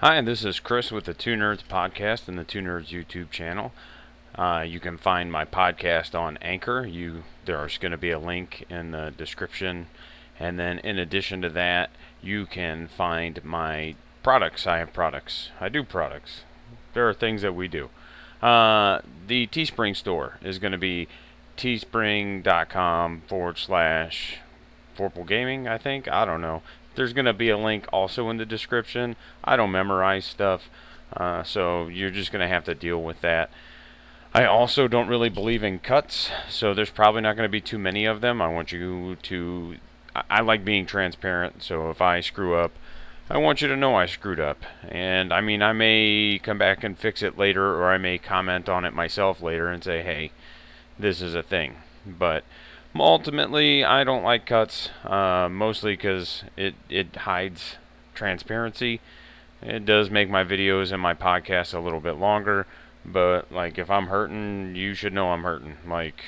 Hi, this is Chris with the Two Nerds Podcast and the Two Nerds YouTube channel. You can find my podcast on Anchor. There's going to be a link in the description. And then in addition to that, you can find my products. I have products. I do products. There are things that we do. The Teespring store is going to be teespring.com/Vorpal Gaming, I think. I don't know. There's going to be a link also in the description. I don't memorize stuff, so you're just going to have to deal with that. I also don't really believe in cuts, so there's probably not going to be too many of them. I want you to... I like being transparent, so if I screw up, I want you to know I screwed up. And, I mean, I may come back and fix it later, or I may comment on it myself later and say, hey, this is a thing. But ultimately, I don't like cuts, mostly because it hides transparency. It does make my videos and my podcasts a little bit longer, but like if I'm hurting, you should know I'm hurting. Like,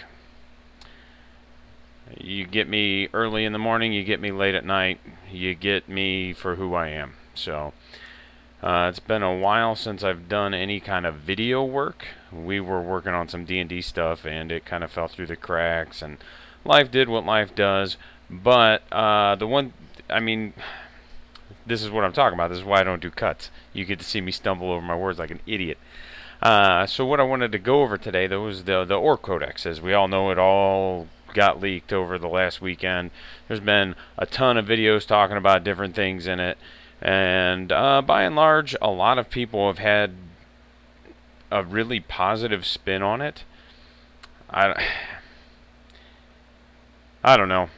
you get me early in the morning, you get me late at night, you get me for who I am. So it's been a while since I've done any kind of video work. We were working on some D&D stuff, and it kind of fell through the cracks, and life did what life does. But this is what I'm talking about. This is why I don't do cuts. You get to see me stumble over my words like an idiot. So what I wanted to go over today, though, was the Ork Codex. As we all know, it all got leaked over the last weekend. There's been a ton of videos talking about different things in it. And by and large, a lot of people have had a really positive spin on it. I don't know.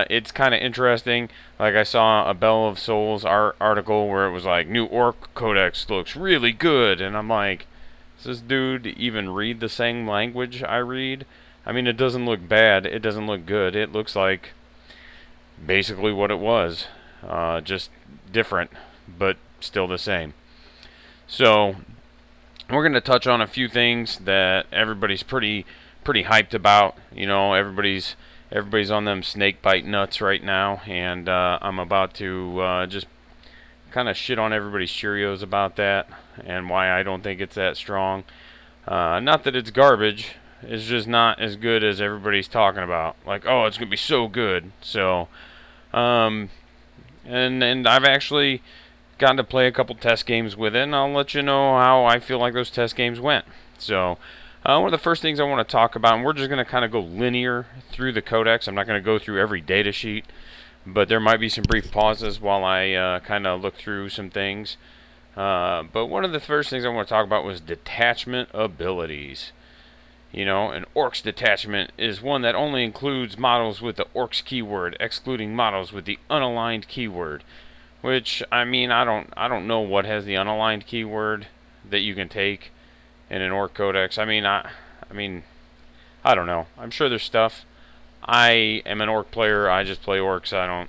It's kind of interesting. Like, I saw a Bell of Souls article where it was like, new Ork Codex looks really good. And I'm like, does this dude even read the same language I read? I mean, it doesn't look bad. It doesn't look good. It looks like basically what it was. Just different, but still the same. So we're going to touch on a few things that everybody's pretty hyped about. You know, everybody's on them snake bite nuts right now, and I'm about to just kind of shit on everybody's Cheerios about that and why I don't think it's that strong. Not that it's garbage. It's just not as good as everybody's talking about. Like, oh, it's going to be so good. So, and I've actually gotten to play a couple test games with it, and I'll let you know how I feel like those test games went. So, one of the first things I want to talk about, and we're just going to kind of go linear through the codex. I'm not going to go through every data sheet, but there might be some brief pauses while I kind of look through some things. But one of the first things I want to talk about was Detachment Abilities. You know, an Ork's detachment is one that only includes models with the Ork's keyword, excluding models with the unaligned keyword. Which, I mean, I don't know what has the unaligned keyword that you can take in an Ork Codex. I mean, I don't know. I'm sure there's stuff. I am an Ork player. I just play Orks. I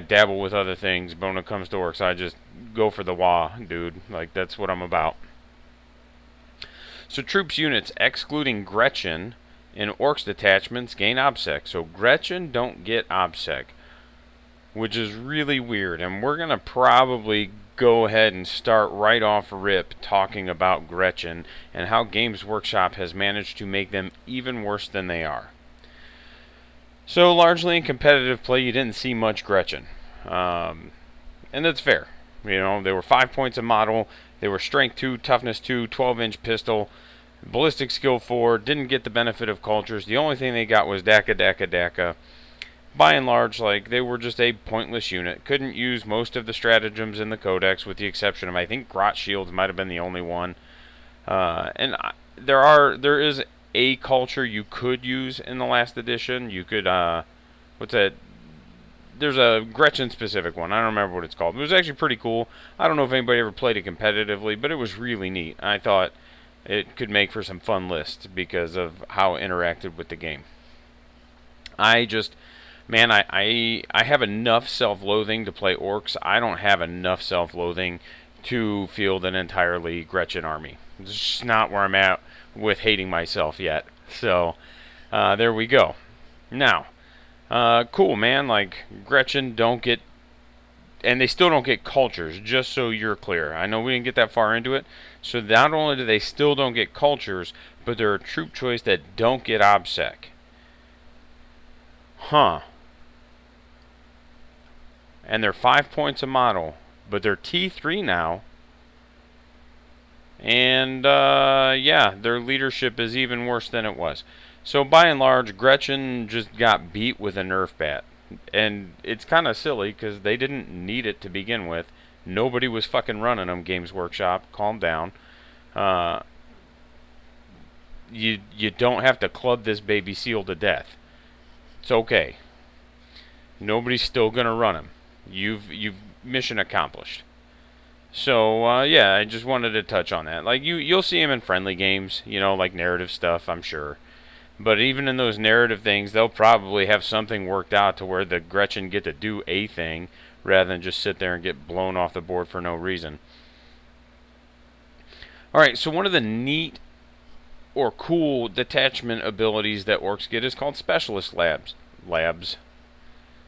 dabble with other things, but when it comes to Orks, I just go for the wah, dude. Like, that's what I'm about. So troops units excluding Gretchen in Ork's detachments gain Opsec. So Gretchen don't get Opsec, which is really weird. And we're going to probably go ahead and start right off rip talking about Gretchen and how Games Workshop has managed to make them even worse than they are. So largely in competitive play, you didn't see much Gretchen. And that's fair. You know, they were 5 points a model. They were strength 2, toughness 2, 12-inch pistol, ballistic skill 4, didn't get the benefit of cultures. The only thing they got was DACA. By and large, like, they were just a pointless unit. Couldn't use most of the stratagems in the codex, with the exception of, I think, Grot Shields might have been the only one. There is a culture you could use in the last edition. You could, what's that? There's a Gretchen specific one. I don't remember what it's called. It was actually pretty cool. I don't know if anybody ever played it competitively, but it was really neat. I thought it could make for some fun lists because of how it interacted with the game. I have enough self-loathing to play Orks. I don't have enough self-loathing to field an entirely Gretchen army. It's just not where I'm at with hating myself yet. So, there we go. Now, cool, man. Like, Gretchen don't get and they still don't get cultures, just so you're clear. I know we didn't get that far into it. So not only do they still don't get cultures, but they're a troop choice that don't get Opsec. Huh. And they're 5 points a model, but they're T3 now. And, yeah, their leadership is even worse than it was. So by and large, Gretchen just got beat with a Nerf bat. And it's kind of silly because they didn't need it to begin with. Nobody was fucking running them, Games Workshop. Calm down. You don't have to club this baby seal to death. It's okay. Nobody's still gonna run him. You've mission accomplished. So yeah, I just wanted to touch on that. Like you'll see him in friendly games, you know, like narrative stuff, I'm sure. But even in those narrative things, they'll probably have something worked out to where the Gretchen get to do a thing rather than just sit there and get blown off the board for no reason. Alright, so one of the neat or cool detachment abilities that orcs get is called Specialist Labs.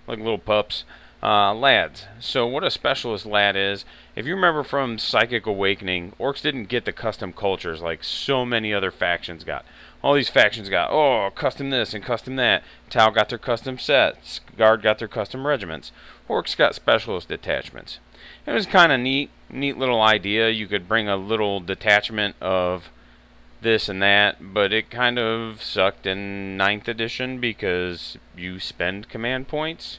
Like little pups. Lads. So what a Specialist Lad is, if you remember from Psychic Awakening, orcs didn't get the custom cultures like so many other factions got. All these factions got, oh, custom this and custom that. Tau got their custom sets. Guard got their custom regiments. Orcs got specialist detachments. It was kind of neat little idea. You could bring a little detachment of this and that, but it kind of sucked in 9th edition because you spend command points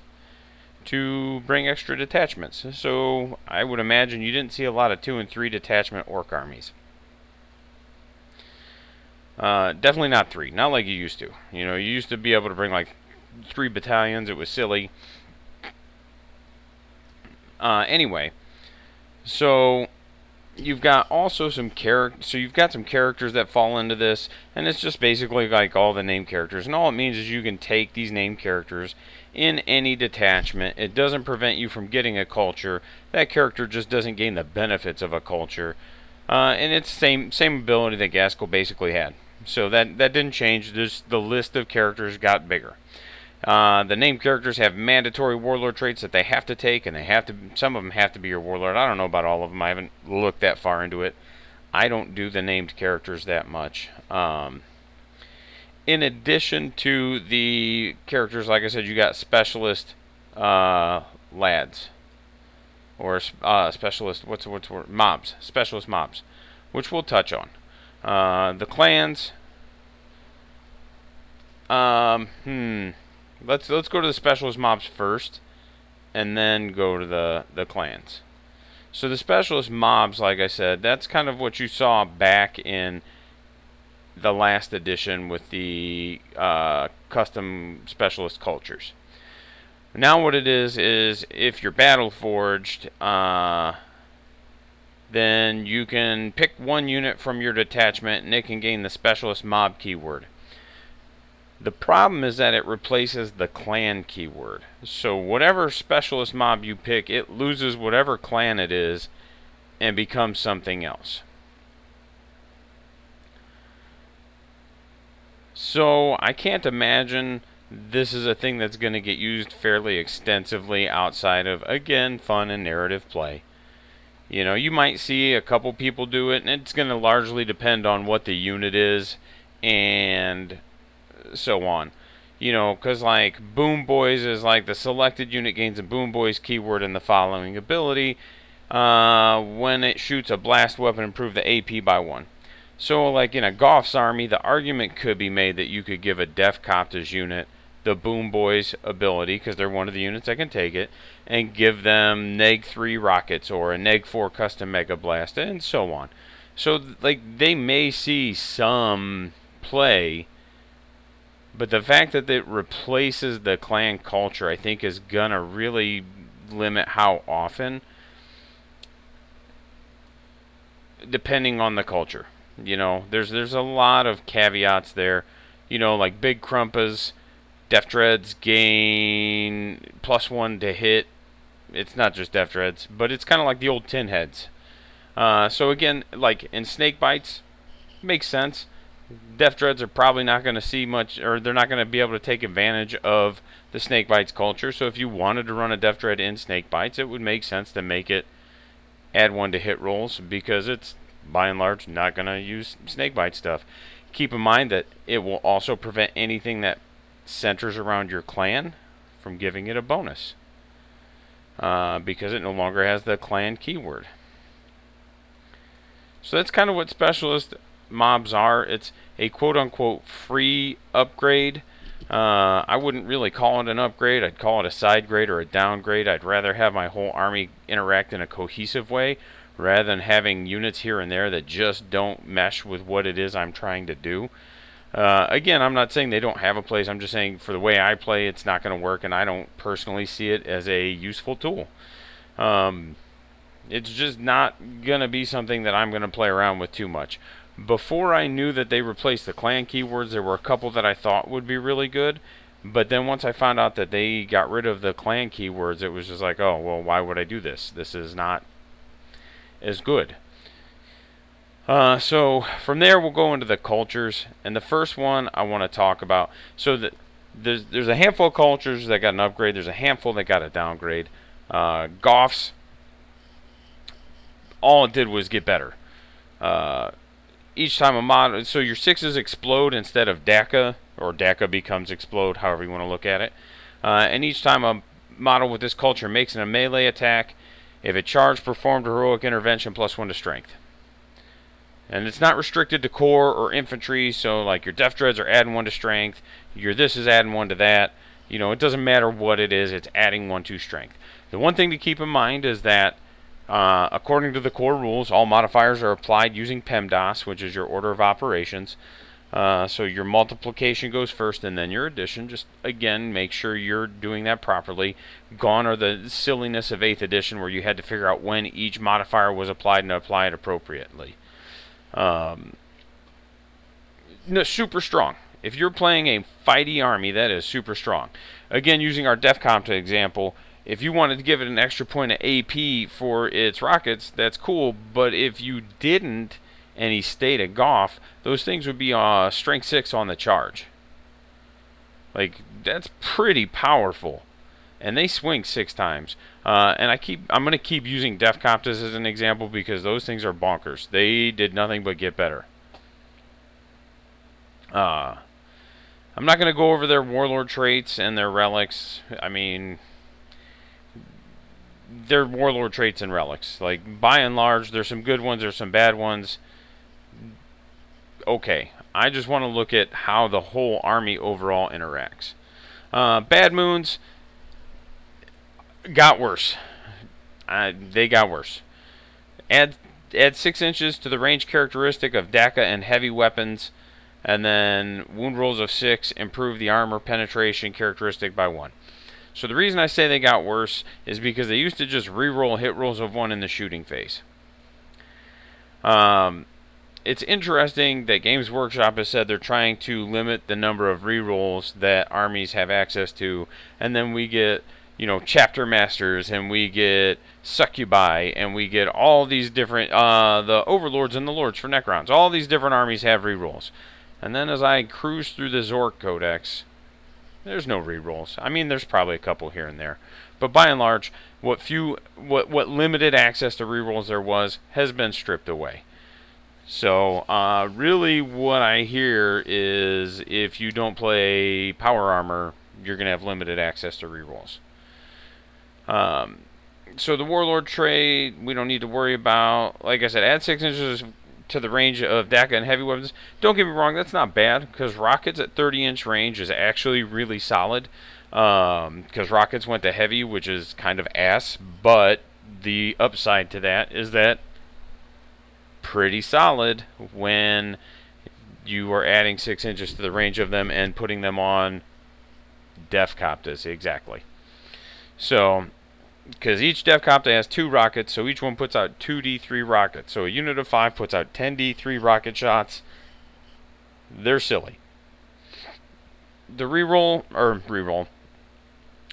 to bring extra detachments. So I would imagine you didn't see a lot of 2 and 3 detachment orc armies. Definitely not 3. Not like you used to. You know, you used to be able to bring like 3 battalions. It was silly. Anyway, so you've got also some you've got some characters that fall into this, and it's just basically like all the named characters. And all it means is you can take these named characters in any detachment. It doesn't prevent you from getting a culture. That character just doesn't gain the benefits of a culture. And it's same ability that Gaskell basically had. So that didn't change. Just the list of characters got bigger. The named characters have mandatory warlord traits that they have to take, and some of them have to be your warlord. I don't know about all of them. I haven't looked that far into it. I don't do the named characters that much. In addition to the characters, like I said, you got specialist lads. Or specialist, what's the word? Mobs. Specialist mobs. Which we'll touch on. The clans. Let's go to the specialist mobs first, and then go to the clans. So the specialist mobs, like I said, that's kind of what you saw back in the last edition with the custom specialist cultures. Now what it is if you're battle forged, then you can pick one unit from your detachment and it can gain the specialist mob keyword. The problem is that it replaces the clan keyword. So whatever specialist mob you pick, it loses whatever clan it is and becomes something else. So I can't imagine this is a thing that's going to get used fairly extensively outside of, again, fun and narrative play. You know, you might see a couple people do it, and it's going to largely depend on what the unit is and so on. You know, because like Boom Boys is like the selected unit gains a Boom Boys keyword in the following ability. When it shoots a blast weapon, improve the AP by 1. So like in a Goff's army, the argument could be made that you could give a Def Copta's unit the Boom Boys ability, because they're one of the units that can take it, and give them Neg 3 rockets or a Neg 4 custom Mega Blast, and so on. So like they may see some play, but the fact that it replaces the clan culture, I think, is gonna really limit how often, depending on the culture. You know, there's a lot of caveats there. You know, like Big Krumpas, Def Dreads gain +1 to hit. It's not just Def Dreads, but it's kind of like the old Tin Heads. So again, like in Snake Bites, makes sense. Death Dreads are probably not going to see much, or they're not going to be able to take advantage of the Snake Bites culture. So if you wanted to run a Death Dread in Snake Bites, it would make sense to make it add 1 to hit rolls, because it's by and large not going to use Snake Bite stuff. Keep in mind that it will also prevent anything that centers around your clan from giving it a bonus, because it no longer has the clan keyword. So that's kind of what specialist mobs are. It's a quote-unquote free upgrade. I wouldn't really call it an upgrade. I'd call it a side grade or a downgrade. I'd rather have my whole army interact in a cohesive way rather than having units here and there that just don't mesh with what it is I'm trying to do. Again, I'm not saying they don't have a place. I'm just saying for the way I play, it's not going to work, and I don't personally see it as a useful tool. It's just not going to be something that I'm going to play around with too much. Before I knew that they replaced the clan keywords, there were a couple that I thought would be really good. But then once I found out that they got rid of the clan keywords, it was just like, oh, well, why would I do this? This is not as good. So from there, we'll go into the cultures. And the first one I want to talk about, so there's a handful of cultures that got an upgrade. There's a handful that got a downgrade. Goths, all it did was get better. Each time a mod, so your 6s explode instead of DACA, or DACA becomes explode, however you want to look at it. And each time a model with this culture makes a melee attack, if it charged, performed heroic intervention, +1 to strength. And it's not restricted to core or infantry, so like your Death Dreads are adding 1 to strength, your this is adding 1 to that. You know, it doesn't matter what it is, it's adding 1 to strength. The one thing to keep in mind is that according to the core rules, all modifiers are applied using PEMDAS, which is your order of operations. So your multiplication goes first and then your addition. Just, again, make sure you're doing that properly. Gone are the silliness of 8th edition where you had to figure out when each modifier was applied and apply it appropriately. No, super strong. If you're playing a fighty army, that is super strong. Again, using our DEFCOMP example, if you wanted to give it an extra point of AP for its rockets, that's cool. But if you didn't, and he stayed at Goff, those things would be strength 6 on the charge. Like, that's pretty powerful. And they swing 6 times. And I'm going to keep using DEFCOMP as an example because those things are bonkers. They did nothing but get better. I'm not going to go over their Warlord traits and their relics. I mean, they're Warlord traits and relics. Like, by and large, there's some good ones, there's some bad ones. Okay, I just want to look at how the whole army overall interacts. Bad moons got worse. They got worse. Add 6 inches to the range characteristic of DACA and heavy weapons, and then wound rolls of 6 improve the armor penetration characteristic by 1. So the reason I say they got worse is because they used to just reroll hit rolls of 1 in the shooting phase. It's interesting that Games Workshop has said they're trying to limit the number of rerolls that armies have access to, and then we get, you know, chapter masters, and we get succubi, and we get all these different the overlords and the lords for Necrons. All these different armies have rerolls. And then as I cruise through the Ork Codex, there's no rerolls. I mean, there's probably a couple here and there, but by and large, what limited access to rerolls there was has been stripped away. So really, what I hear is if you don't play power armor, you're gonna have limited access to rerolls. So the Warlord trait, we don't need to worry about. Like I said, add 6 inches to the range of DACA and heavy weapons. Don't get me wrong, that's not bad, because rockets at 30-inch range is actually really solid. Because rockets went to heavy, which is kind of ass, but the upside to that is that pretty solid when you are adding 6 inches to the range of them and putting them on DEFCOPTAs, exactly. So, because each DEFCOPTA has 2 rockets, so each one puts out 2d3 rockets. So a unit of 5 puts out 10d3 rocket shots. They're silly. The reroll,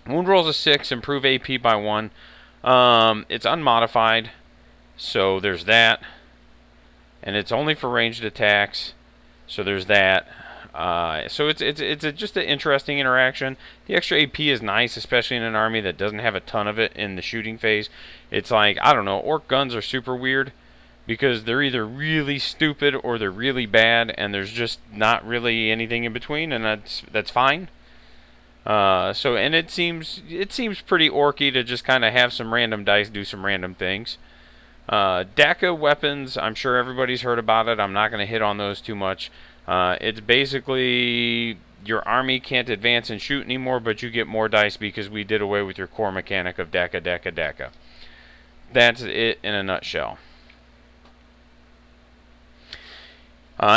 wound rolls of 6, improve AP by 1. It's unmodified, so there's that. And it's only for ranged attacks. So there's that. So it's just an interesting interaction. The extra AP is nice, especially in an army that doesn't have a ton of it in the shooting phase. It's like, I don't know, orc guns are super weird because they're either really stupid or they're really bad, and there's just not really anything in between, and that's fine. And it seems pretty orky to just kind of have some random dice do some random things. DACA weapons, I'm sure everybody's heard about it. I'm not going to hit on those too much. It's basically your army can't advance and shoot anymore, but you get more dice because we did away with your core mechanic of DACA, DACA, DACA. That's it in a nutshell.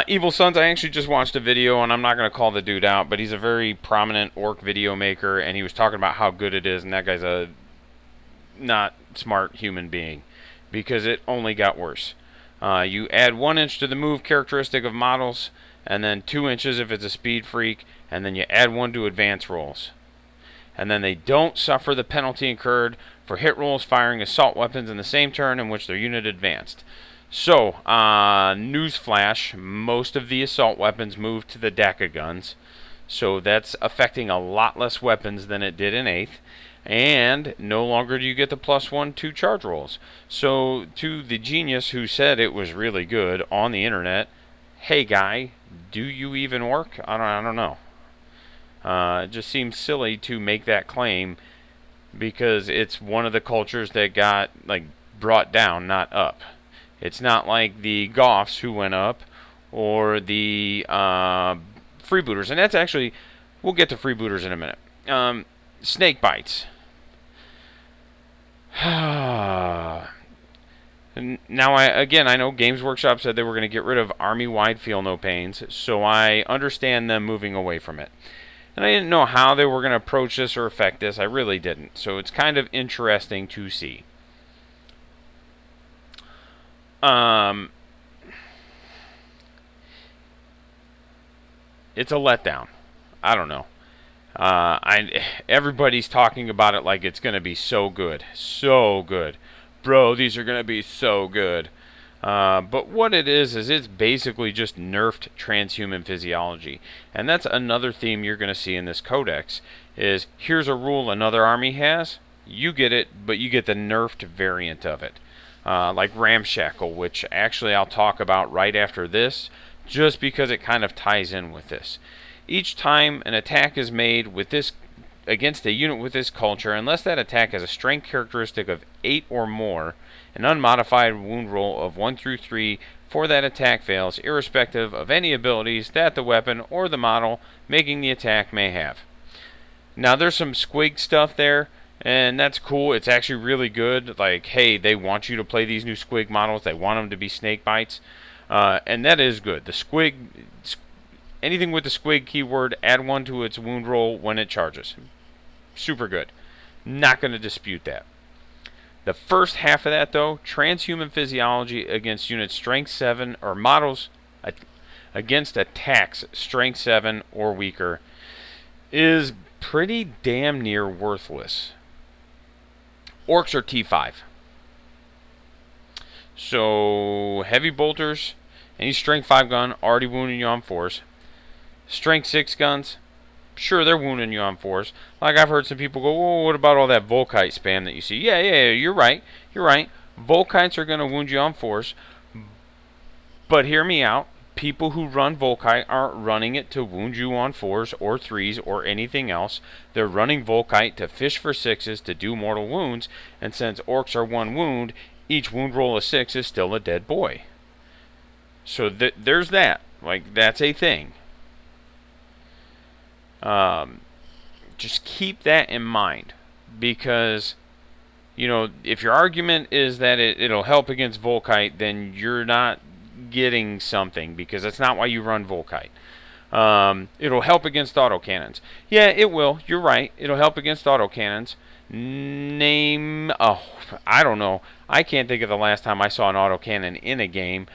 Evil Sons, I actually just watched a video, and I'm not going to call the dude out, but he's a very prominent orc video maker, and he was talking about how good it is, and that guy's a not smart human being, because it only got worse. You add 1 inch to the move characteristic of models, and then 2 inches if it's a speed freak, and then you add 1 to advance rolls. And then they don't suffer the penalty incurred for hit rolls firing assault weapons in the same turn in which their unit advanced. So, newsflash, most of the assault weapons moved to the DACA guns, so that's affecting a lot less weapons than it did in 8th, and no longer do you get the +1 2 charge rolls. So, to the genius who said it was really good on the internet, hey guy, do you even work? I don't know. It just seems silly to make that claim because it's one of the cultures that got brought down, not up. It's not like the Goths who went up or the freebooters. And that's actually, we'll get to freebooters in a minute. Snake bites. Now, I know Games Workshop said they were going to get rid of army-wide feel no pains, so I understand them moving away from it. And I didn't know how they were going to approach this or affect this. I really didn't. So it's kind of interesting to see. It's a letdown. I don't know. Everybody's talking about it like it's going to be so good. So good. Bro, these are going to be so good. But what it is it's basically just nerfed transhuman physiology. And that's another theme you're going to see in this codex, is here's a rule another army has. You get it, but you get the nerfed variant of it. Like Ramshackle, which actually I'll talk about right after this, just because it kind of ties in with this. Each time an attack is made with this against a unit with this culture, unless that attack has a strength characteristic of 8 or more, an unmodified wound roll of 1 through 3 for that attack fails, irrespective of any abilities that the weapon or the model making the attack may have. Now there's some squig stuff there, and that's cool. It's actually really good. Like, hey, they want you to play these new squig models. They want them to be snake bites. And that is good. The squig, anything with the squig keyword, add 1 to its wound roll when it charges. Super good. Not going to dispute that. The first half of that, though, transhuman physiology against units strength 7 or models against attacks strength 7 or weaker, is pretty damn near worthless. Orcs are T5. So, heavy bolters, any strength 5 gun already wounding you on 4s. Strength 6 guns, sure, they're wounding you on 4s. Like, I've heard some people go, whoa, what about all that Volkite spam that you see? Yeah, you're right. You're right. Volkites are going to wound you on 4s. But hear me out. People who run Volkite aren't running it to wound you on 4s or 3s or anything else. They're running Volkite to fish for 6s to do mortal wounds. And since orcs are 1 wound, each wound roll of 6 is still a dead boy. So there's that. Like, that's a thing. Just keep that in mind, because, you know, if your argument is that it'll help against Volkite, then you're not getting something, because that's not why you run Volkite. It'll help against autocannons. Yeah, it will. You're right. It'll help against autocannons. I don't know. I can't think of the last time I saw an autocannon in a game,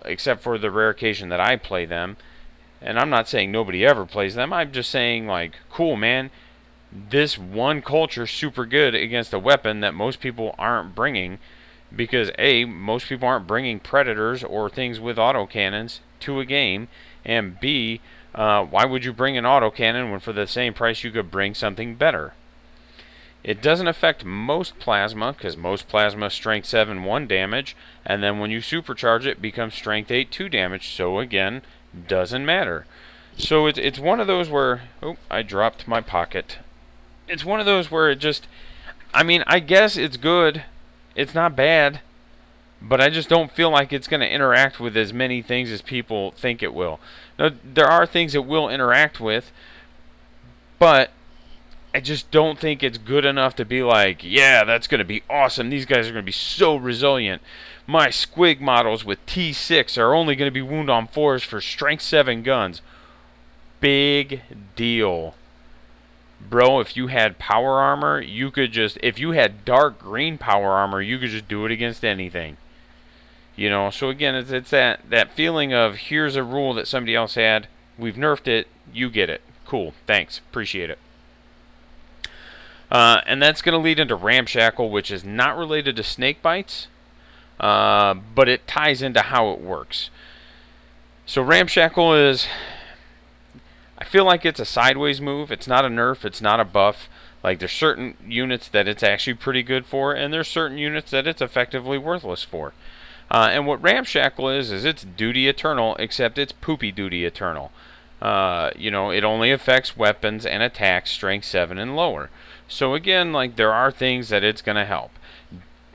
except for the rare occasion that I play them. And I'm not saying nobody ever plays them. I'm just saying, like, cool, man. This one culture's super good against a weapon that most people aren't bringing. because A, most people aren't bringing predators or things with autocannons to a game, and B, why would you bring an autocannon when for the same price you could bring something better? It doesn't affect most plasma, because most plasma is strength 7 1 damage, and then when you supercharge it becomes strength 8 2 damage, so again, doesn't matter. So it's one of those where, oh, I dropped my pocket. It's one of those where it just, I mean, I guess it's good, it's not bad, but I just don't feel like it's going to interact with as many things as people think it will. Now, there are things it will interact with, but I just don't think it's good enough to be like, yeah, that's going to be awesome. These guys are going to be so resilient. My squig models with T6 are only going to be wound on 4s for strength 7 guns. Big deal. Bro, if you had power armor, you could just, if you had dark green power armor, you could just do it against anything. You know, so again, it's that feeling of, here's a rule that somebody else had, we've nerfed it, you get it. Cool, thanks, appreciate it. And that's going to lead into Ramshackle, which is not related to snake bites, but it ties into how it works. So Ramshackle is, I feel like it's a sideways move. It's not a nerf, it's not a buff. Like, there's certain units that it's actually pretty good for, and there's certain units that it's effectively worthless for. And what Ramshackle is it's Duty Eternal, except it's Poopy Duty Eternal. You know, it only affects weapons and attacks strength 7 and lower. So again, like, there are things that it's going to help.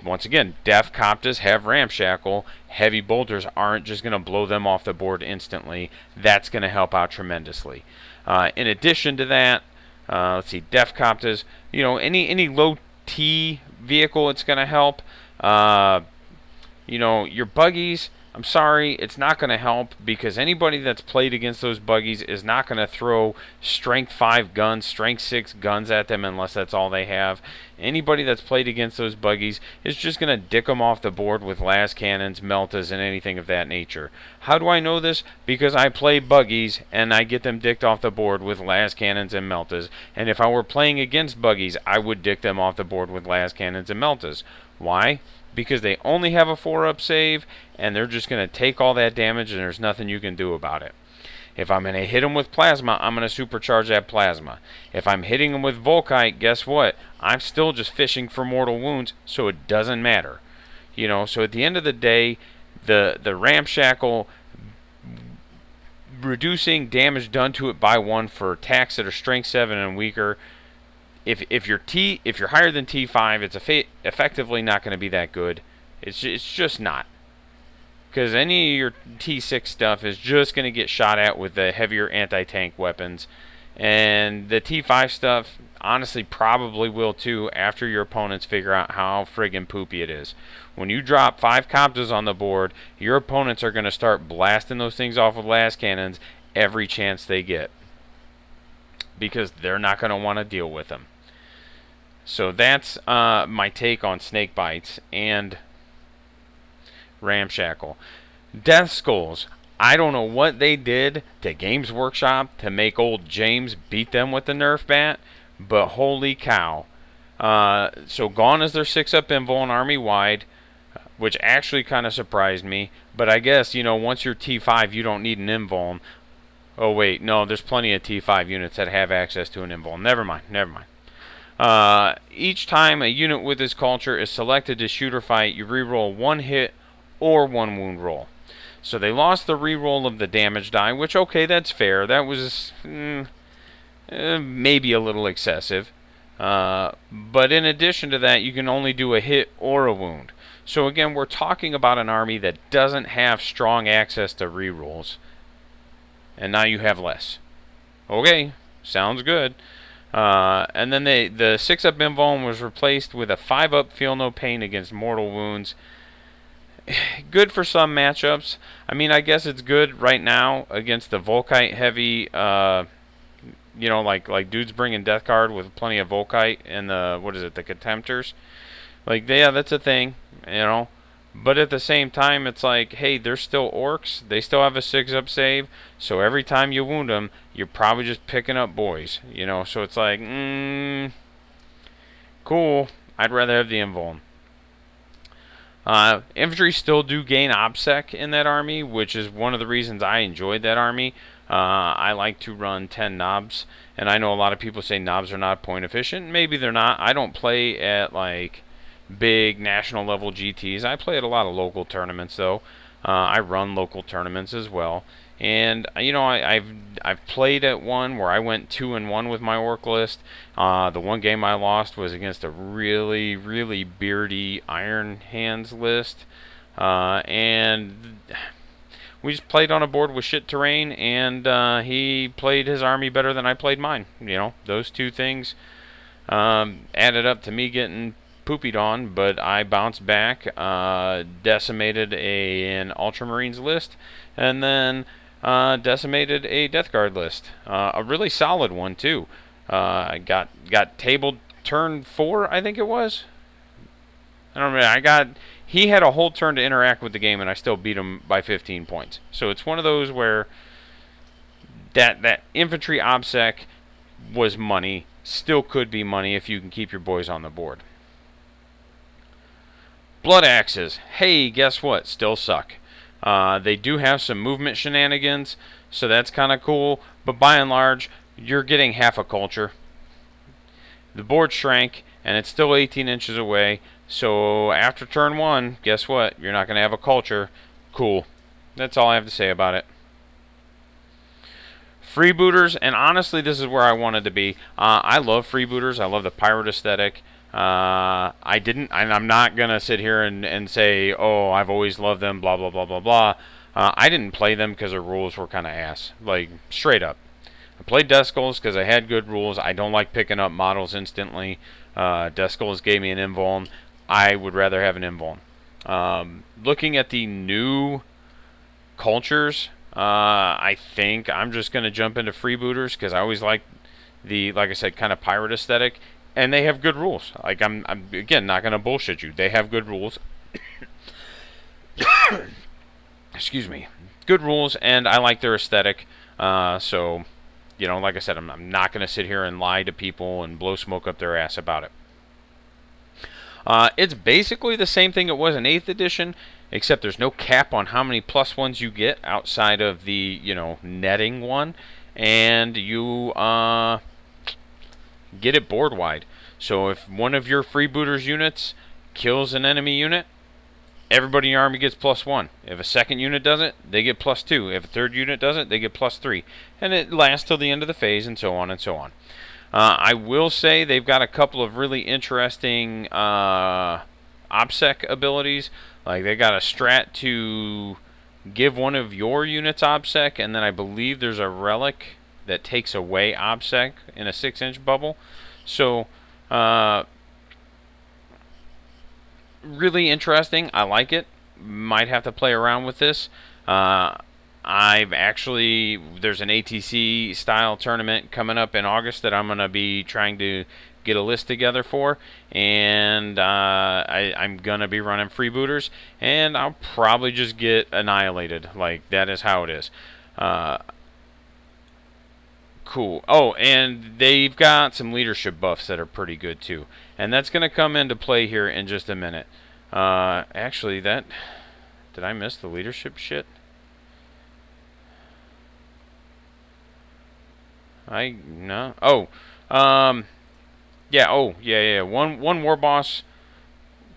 Once again, Def Coptas have Ramshackle. Heavy bolters aren't just going to blow them off the board instantly. That's going to help out tremendously. In addition to that, let's see, Def Coptas, you know, any low T vehicle, it's going to help. You know, your buggies, I'm sorry, it's not going to help, because anybody that's played against those buggies is not going to throw strength 5 guns, strength 6 guns at them unless that's all they have. Anybody that's played against those buggies is just going to dick them off the board with las cannons, meltas, and anything of that nature. How do I know this? Because I play buggies and I get them dicked off the board with las cannons and meltas. And if I were playing against buggies, I would dick them off the board with las cannons and meltas. Why? Because they only have a 4-up save, and they're just going to take all that damage, and there's nothing you can do about it. If I'm going to hit them with plasma, I'm going to supercharge that plasma. If I'm hitting them with Volkite, guess what? I'm still just fishing for mortal wounds, so it doesn't matter. You know, so at the end of the day, the Ramshackle, reducing damage done to it by 1 for attacks that are strength 7 and weaker, if you're higher than T5, it's effectively not going to be that good. It's just not. Because any of your T6 stuff is just going to get shot at with the heavier anti-tank weapons. And the T5 stuff, honestly, probably will too, after your opponents figure out how friggin' poopy it is. When you drop 5 Coptas on the board, your opponents are going to start blasting those things off with las cannons every chance they get. Because they're not going to want to deal with them. So that's my take on snake bites and Ramshackle. Death Skulls. I don't know what they did to Games Workshop to make old James beat them with the Nerf bat, but holy cow. So gone is their 6-up invuln army-wide, which actually kind of surprised me. But I guess, you know, once you're T5, you don't need an invuln. Oh wait, no, there's plenty of T5 units that have access to an invuln. Never mind. Each time a unit with this culture is selected to shoot or fight, you reroll 1 hit or 1 wound roll. So they lost the reroll of the damage die, which, okay, that's fair. That was maybe a little excessive. But in addition to that, you can only do a hit or a wound. So again, we're talking about an army that doesn't have strong access to rerolls. And now you have less. Okay, sounds good. And then the 6-up invuln was replaced with a 5-up feel no pain against mortal wounds. Good for some matchups. I mean, I guess it's good right now against the Volkite heavy, you know, like dudes bringing Death Guard with plenty of Volkite and the, what is it, the Contemptors. Like, yeah, that's a thing, you know. But at the same time, it's like, hey, they're still orcs. They still have a 6-up save. So every time you wound them, you're probably just picking up boys. You know, so it's like, cool. I'd rather have the invuln. Infantry still do gain Opsec in that army, which is one of the reasons I enjoyed that army. I like to run 10 knobs, and I know a lot of people say knobs are not point efficient. Maybe they're not. I don't play at like big national level GTs. I play at a lot of local tournaments though. I run local tournaments as well, and you know I've played at one where I went 2-1 with my orc list. The one game I lost was against a really beardy Iron Hands list, and we just played on a board with shit terrain, and he played his army better than I played mine. You know, those two things added up to me getting poopied on, but I bounced back, decimated an Ultramarines list, and then decimated a Death Guard list. A really solid one too. I got tabled turn 4, I think it was. I don't remember. He had a whole turn to interact with the game, and I still beat him by 15 points. So it's one of those where that infantry OBSEC was money. Still could be money if you can keep your boys on the board. Blood Axes. Hey, guess what? Still suck. They do have some movement shenanigans, so that's kind of cool. But by and large, you're getting half a culture. The board shrank, and it's still 18 inches away. So after turn 1, guess what? You're not going to have a culture. Cool. That's all I have to say about it. Freebooters, and honestly, this is where I wanted to be. I love freebooters. I love the pirate aesthetic. I'm not going to sit here and say, oh, I've always loved them, blah, blah, blah, blah, blah. I didn't play them because their rules were kind of ass. Like, straight up. I played Death Skulls because I had good rules. I don't like picking up models instantly. Death Skulls gave me an invuln. I would rather have an invuln. Looking at the new cultures, I think I'm just going to jump into freebooters because I always like the, like I said, kind of pirate aesthetic. And they have good rules. Like, I'm again, not going to bullshit you. They have good rules. Excuse me. Good rules, and I like their aesthetic. So, you know, like I said, I'm not going to sit here and lie to people and blow smoke up their ass about it. It's basically the same thing it was in 8th edition, except there's no cap on how many +1s you get outside of the, you know, netting one. And you get it board wide. So if one of your freebooters units kills an enemy unit, everybody in your army gets +1. If a second unit does it, they get +2. If a third unit does it, they get +3. And it lasts till the end of the phase, and so on and so on. I will say they've got a couple of really interesting Opsec abilities. Like, they got a strat to give one of your units Opsec, and then I believe there's a relic that takes away Opsec in a 6-inch bubble. So, really interesting. I like it. Might have to play around with this. There's an ATC style tournament coming up in August that I'm going to be trying to get a list together for, and I'm going to be running freebooters, and I'll probably just get annihilated. Like, that is how it is. Cool. Oh, and they've got some leadership buffs that are pretty good too. And that's going to come into play here in just a minute. Actually, did I miss the leadership shit? No. Oh. Yeah. One war boss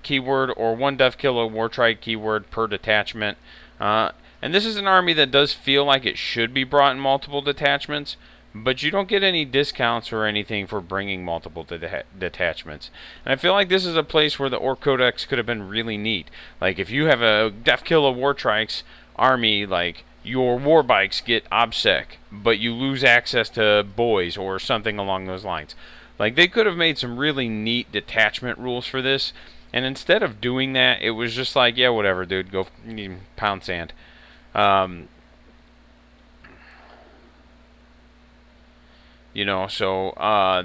keyword or one death killer war trike keyword per detachment. And this is an army that does feel like it should be brought in multiple detachments, but you don't get any discounts or anything for bringing multiple detachments. And I feel like this is a place where the Ork Codex could have been really neat. Like, if you have a Death Killer War Trikes army, like, your war bikes get OBSEC, but you lose access to boys or something along those lines. Like, they could have made some really neat detachment rules for this, and instead of doing that, it was just like, yeah, whatever, dude, go pound sand. You know, so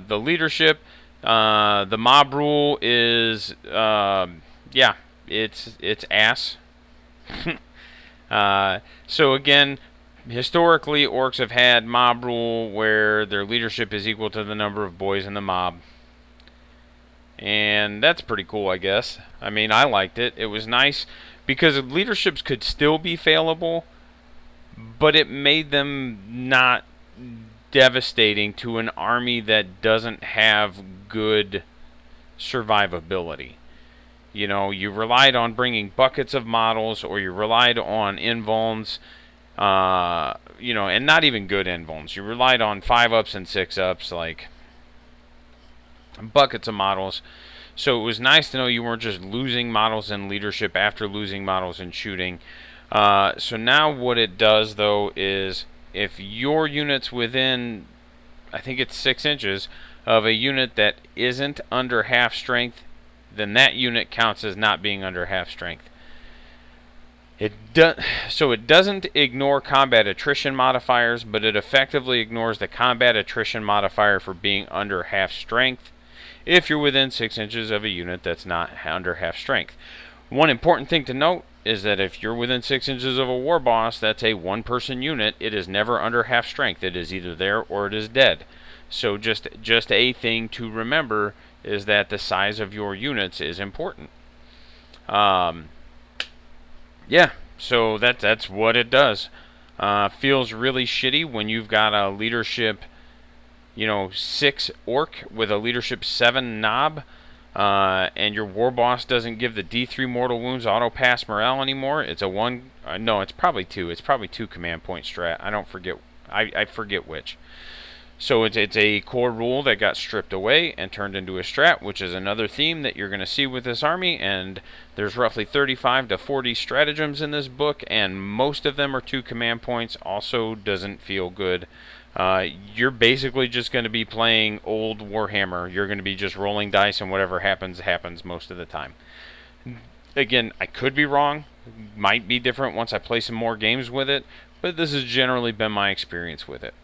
the leadership, the mob rule is, yeah, it's ass. So again, historically, orcs have had mob rule where their leadership is equal to the number of boys in the mob. and that's pretty cool, I guess. I mean, I liked it. It was nice because leaderships could still be failable, but it made them not devastating to an army that doesn't have good survivability. You know, you relied on bringing buckets of models, or you relied on invulns, you know, and not even good invulns. You relied on 5-ups and 6-ups, like buckets of models. So it was nice to know you weren't just losing models in leadership after losing models in shooting. So now what it does, though, is if your unit's within, I think it's 6 inches, of a unit that isn't under half strength, then that unit counts as not being under half strength. So it doesn't ignore combat attrition modifiers, but it effectively ignores the combat attrition modifier for being under half strength if you're within 6 inches of a unit that's not under half strength. One important thing to note is that if you're within 6 inches of a war boss that's a one-person unit, it is never under half strength. It is either there or it is dead. So just a thing to remember is that the size of your units is important. Yeah, so that's what it does. Feels really shitty when you've got a leadership, 6 orc with a leadership 7 knob, and your war boss doesn't give the D3 mortal wounds auto pass morale anymore. It's a 1. No, it's probably 2. It's probably 2 command point strat. I forget which. So it's a core rule that got stripped away and turned into a strat, which is another theme that you're going to see with this army. And there's roughly 35 to 40 stratagems in this book, and most of them are 2 command points. Also doesn't feel good. You're basically just going to be playing old Warhammer. You're going to be just rolling dice, and whatever happens, happens most of the time. Again, I could be wrong. Might be different once I play some more games with it, but this has generally been my experience with it.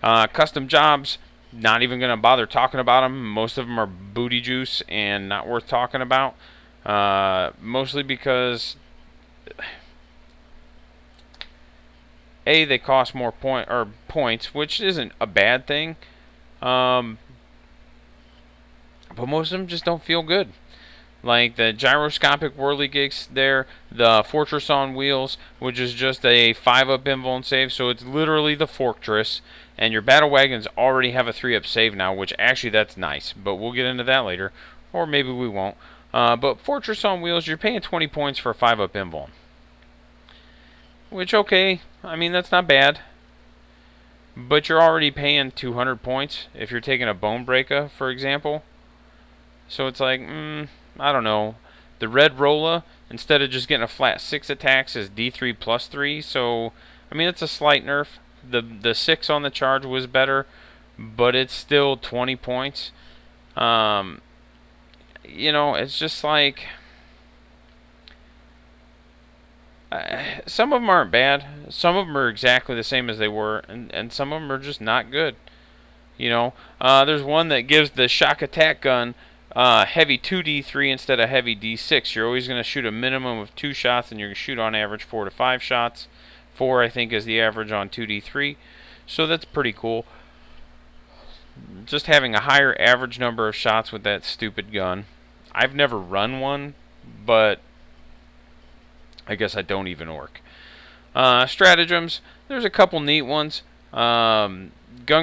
Custom jobs, not even going to bother talking about them. Most of them are booty juice and not worth talking about. Mostly because they cost more points, which isn't a bad thing. But most of them just don't feel good. Like the gyroscopic whirligigs there, the Fortress on Wheels, which is just a 5-up invuln save, so it's literally the Fortress. And your battle wagons already have a 3-up save now, which actually that's nice, but we'll get into that later, or maybe we won't. But Fortress on Wheels, you're paying 20 points for a 5-up invuln. Which, okay, I mean, that's not bad. But you're already paying 200 points if you're taking a Bone Breaker, for example. So it's like, I don't know. The Red Rolla, instead of just getting a flat 6 attacks, is D3 plus 3. So, I mean, it's a slight nerf. The 6 on the charge was better, but it's still 20 points. It's just like... some of them aren't bad. Some of them are exactly the same as they were, and some of them are just not good. There's one that gives the shock attack gun heavy 2d3 instead of heavy d6. You're always going to shoot a minimum of 2 shots, and you're going to shoot on average 4 to 5 shots. 4, I think, is the average on 2d3. So that's pretty cool. Just having a higher average number of shots with that stupid gun. I've never run one, but I guess I don't even orc. Stratagems, there's a couple neat ones. Gun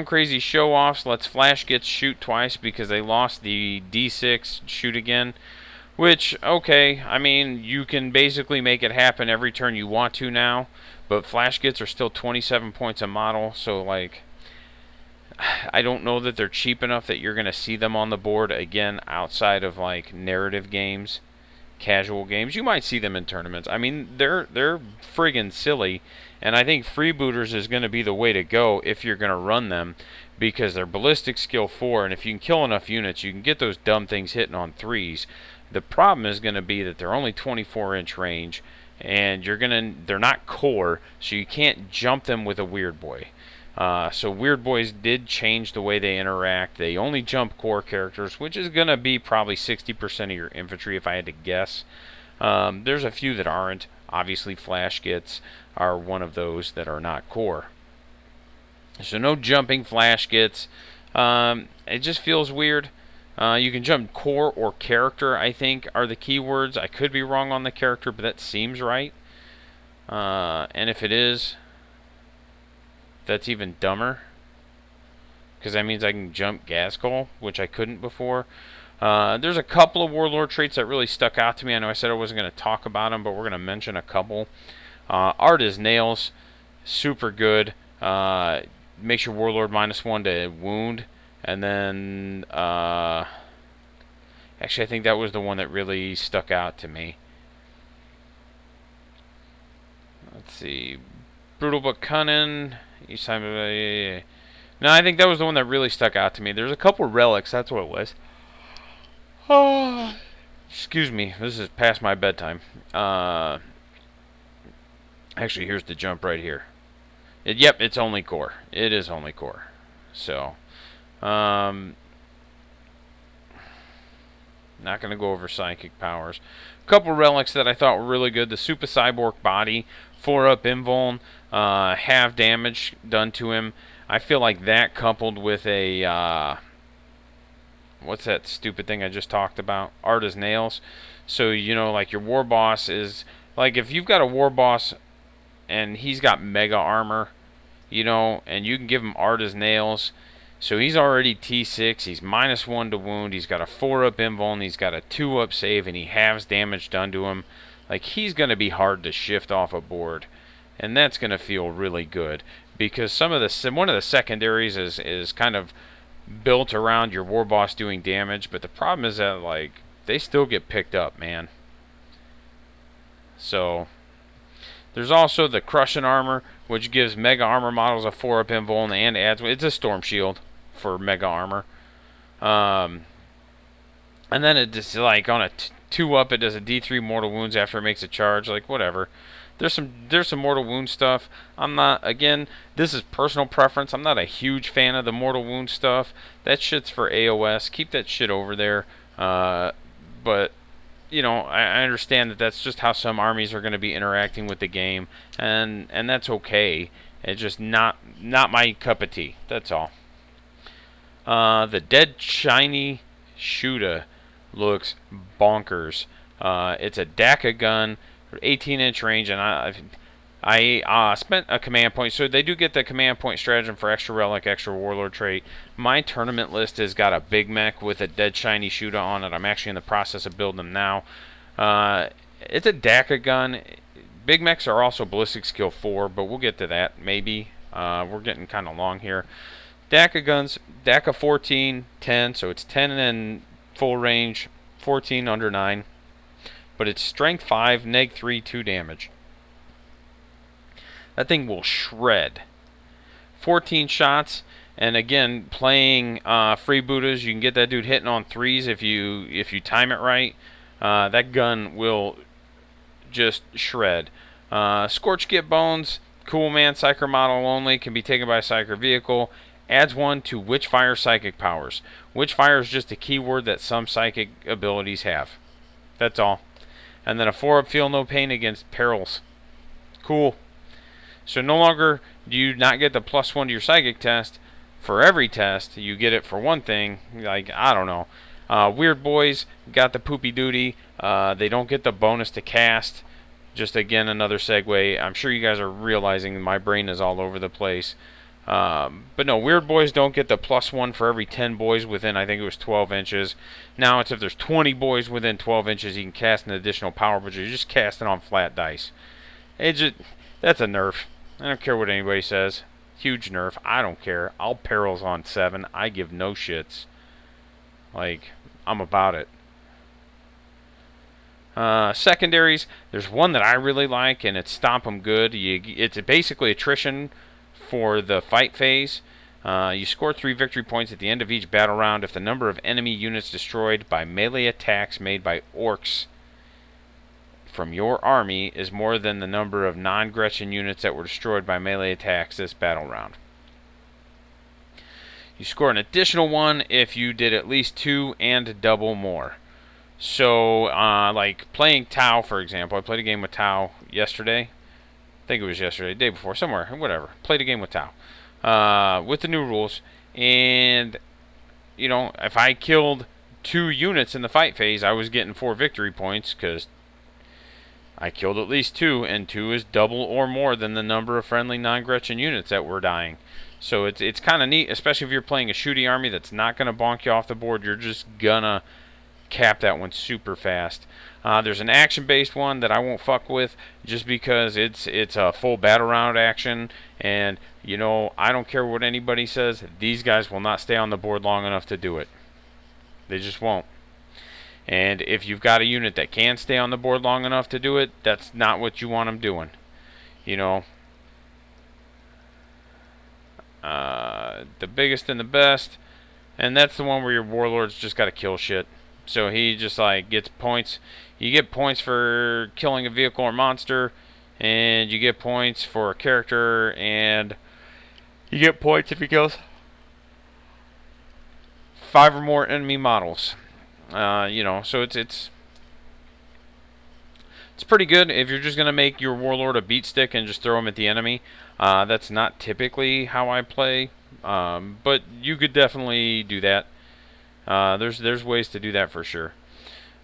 Crazy Show-Offs lets Flash Gets shoot twice because they lost the D6 shoot again. Which, okay, I mean, you can basically make it happen every turn you want to now. But Flash Gets are still 27 points a model, so, like, I don't know that they're cheap enough that you're going to see them on the board again outside of, like, narrative games. Casual games. You might see them in tournaments. I mean, they're friggin' silly, and I think freebooters is going to be the way to go if you're going to run them, because they're ballistic skill 4, and if you can kill enough units, you can get those dumb things hitting on 3s. The problem is going to be that they're only 24-inch range, and they're not core, so you can't jump them with a Weird Boy. So Weird Boys did change the way they interact. They only jump core characters, which is going to be probably 60% of your infantry if I had to guess. There's a few that aren't. Obviously Flash Gets are one of those that are not core. So no jumping Flash Gets. It just feels weird. You can jump core or character, I think, are the keywords. I could be wrong on the character, but that seems right. And if it is, that's even dumber, because that means I can jump Gaskull, which I couldn't before. There's a couple of Warlord traits that really stuck out to me. I know I said I wasn't going to talk about them, but we're going to mention a couple. Art as Nails, super good. Makes your Warlord -1 to wound. And then, actually, I think that was the one that really stuck out to me. Let's see. Brutal but cunning. Each time. No, I think that was the one that really stuck out to me. There's a couple relics. That's what it was. Oh, excuse me. This is past my bedtime. Actually, here's the jump right here. Yep, it's only core. It is only core. So, not going to go over psychic powers. A couple relics that I thought were really good. The Super Cyborg body, 4-up invuln, half damage done to him. I feel like that coupled with a, what's that stupid thing I just talked about? Art as Nails. So, you know, like your war boss is, like if you've got a war boss and he's got mega armor, you know, and you can give him Art as Nails. So he's already T6, he's -1 to wound, he's got a 4-up invuln, he's got a 2-up save, and he halves damage done to him. Like, he's going to be hard to shift off a board. And that's going to feel really good. Because one of the secondaries is kind of built around your war boss doing damage, but the problem is that, like, they still get picked up, man. So, there's also the Crushing Armor, which gives Mega Armor models a 4-up invuln and adds... It's a Storm Shield for Mega Armor. And then it just, like, on a 2-up, it does a D3 Mortal Wounds after it makes a charge. Like, whatever. There's some Mortal Wound stuff. I'm not... Again, this is personal preference. I'm not a huge fan of the Mortal Wound stuff. That shit's for AOS. Keep that shit over there. But... You know, I understand that that's just how some armies are going to be interacting with the game, and that's okay. It's just not my cup of tea. That's all. The Dead Shiny Shooter looks bonkers. It's a DACA gun, 18-inch range, and I spent a command point. So they do get the command point stratagem for extra relic, extra warlord trait. My tournament list has got a big mech with a Dead Shiny Shooter on it. I'm actually in the process of building them now. It's a DACA gun. Big mechs are also ballistic skill 4, but we'll get to that maybe. We're getting kind of long here. DACA guns, DACA 14, 10, so it's 10 in full range, 14 under 9. But it's strength 5, neg 3, 2 damage. That thing will shred. 14 shots, and again, playing freebooters, you can get that dude hitting on 3s if you time it right. That gun will just shred. Scorch Get Bones, cool man, Psyker model only, can be taken by a Psyker vehicle. Adds 1 to Witchfire psychic powers. Witchfire is just a keyword that some psychic abilities have. That's all. And then a 4-up Feel No Pain against perils. Cool. So no longer do you not get the +1 to your psychic test for every test. You get it for one thing. Like, I don't know. Weird Boys got the poopy duty. They don't get the bonus to cast. Just again, another segue. I'm sure you guys are realizing my brain is all over the place. But no, Weird Boys don't get the +1 for every 10 boys within, I think it was 12 inches. Now it's if there's 20 boys within 12 inches, you can cast an additional power, but you're just casting on flat dice. That's a nerf. I don't care what anybody says. Huge nerf. I don't care. I'll perils on 7. I give no shits. Like, I'm about it. Secondaries. There's one that I really like, and it's Stomp 'em Good. It's basically attrition for the fight phase. You score 3 victory points at the end of each battle round if the number of enemy units destroyed by melee attacks made by orcs from your army is more than the number of non-Gretchen units that were destroyed by melee attacks this battle round. You score an additional 1 if you did at least 2 and double more. So, like playing Tau, for example. I played a game with Tau yesterday. I think it was yesterday, day before, somewhere, whatever. Played a game with Tau with the new rules. And, you know, if I killed 2 units in the fight phase, I was getting 4 victory points because I killed at least 2, and 2 is double or more than the number of friendly non-Gretchen units that were dying. So it's kind of neat, especially if you're playing a shooty army that's not going to bonk you off the board. You're just going to cap that one super fast. There's an action-based one that I won't fuck with just because it's a full battle round action, and you know, I don't care what anybody says, these guys will not stay on the board long enough to do it. They just won't. And if you've got a unit that can stay on the board long enough to do it, that's not what you want them doing. You know, the biggest and the best, and that's the one where your warlords just got to kill shit. So he just like gets points. You get points for killing a vehicle or monster, and you get points for a character, and you get points if he kills 5 or more enemy models. You know, so it's pretty good if you're just gonna make your warlord a beat stick and just throw him at the enemy. That's not typically how I play, but you could definitely do that. There's ways to do that for sure.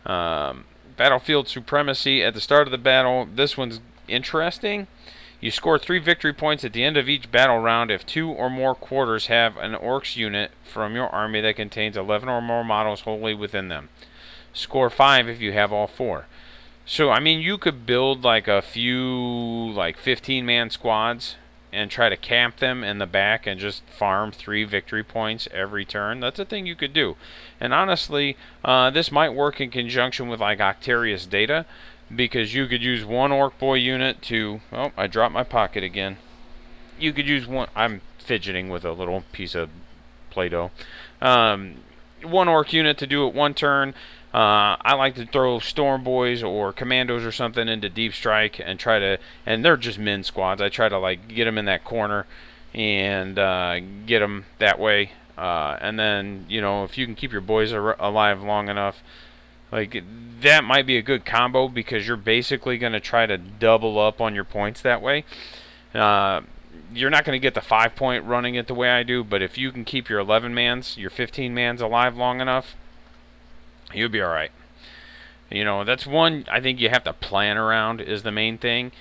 Battlefield Supremacy at the start of the battle. This one's interesting. You score 3 victory points at the end of each battle round if 2 or more quarters have an Orcs unit from your army that contains 11 or more models wholly within them. Score 5 if you have all 4. So, I mean, you could build like a few, like 15-man squads and try to camp them in the back and just farm 3 victory points every turn. That's a thing you could do. And honestly, this might work in conjunction with like Octarius Data, because you could use 1 Orc Boy unit to... Oh, I dropped my pocket again. You could use one... I'm fidgeting with a little piece of Play-Doh. 1 Orc unit to do it 1 turn. I like to throw Storm Boys or Commandos or something into Deep Strike and try to... And they're just min squads. I try to like get them in that corner and get them that way. And then, you know, if you can keep your boys alive long enough... Like, that might be a good combo because you're basically going to try to double up on your points that way. You're not going to get the 5-point running it the way I do, but if you can keep your 11-mans, your 15-mans alive long enough, you'll be alright. You know, that's one I think you have to plan around is the main thing.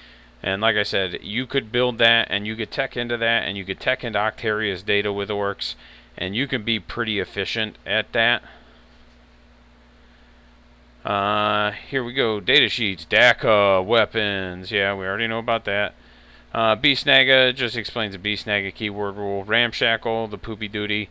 And like I said, you could build that, and you could tech into that, and you could tech into Octarius Data with Orcs, and you can be pretty efficient at that. Here we go. Data sheets. DACA. Weapons. Yeah, we already know about that. Beast Naga just explains the Beast Naga keyword rule. Ramshackle, the poopy duty.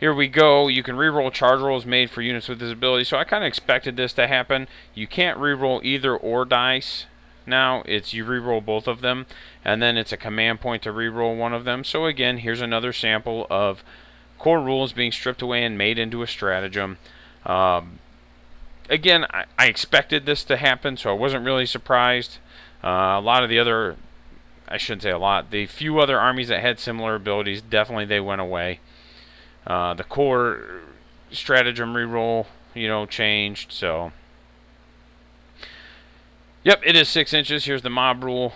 Here we go. You can reroll charge rolls made for units with this ability. So I kind of expected this to happen. You can't reroll either or dice. Now it's you reroll both of them, and then it's a command point to reroll one of them. So again, here's another sample of core rules being stripped away and made into a stratagem. Again, I expected this to happen, so I wasn't really surprised. A lot of the other, I shouldn't say a lot, the few other armies that had similar abilities, definitely they went away. The core stratagem reroll, you know, changed, so. Yep, it is 6 inches. Here's the mob rule.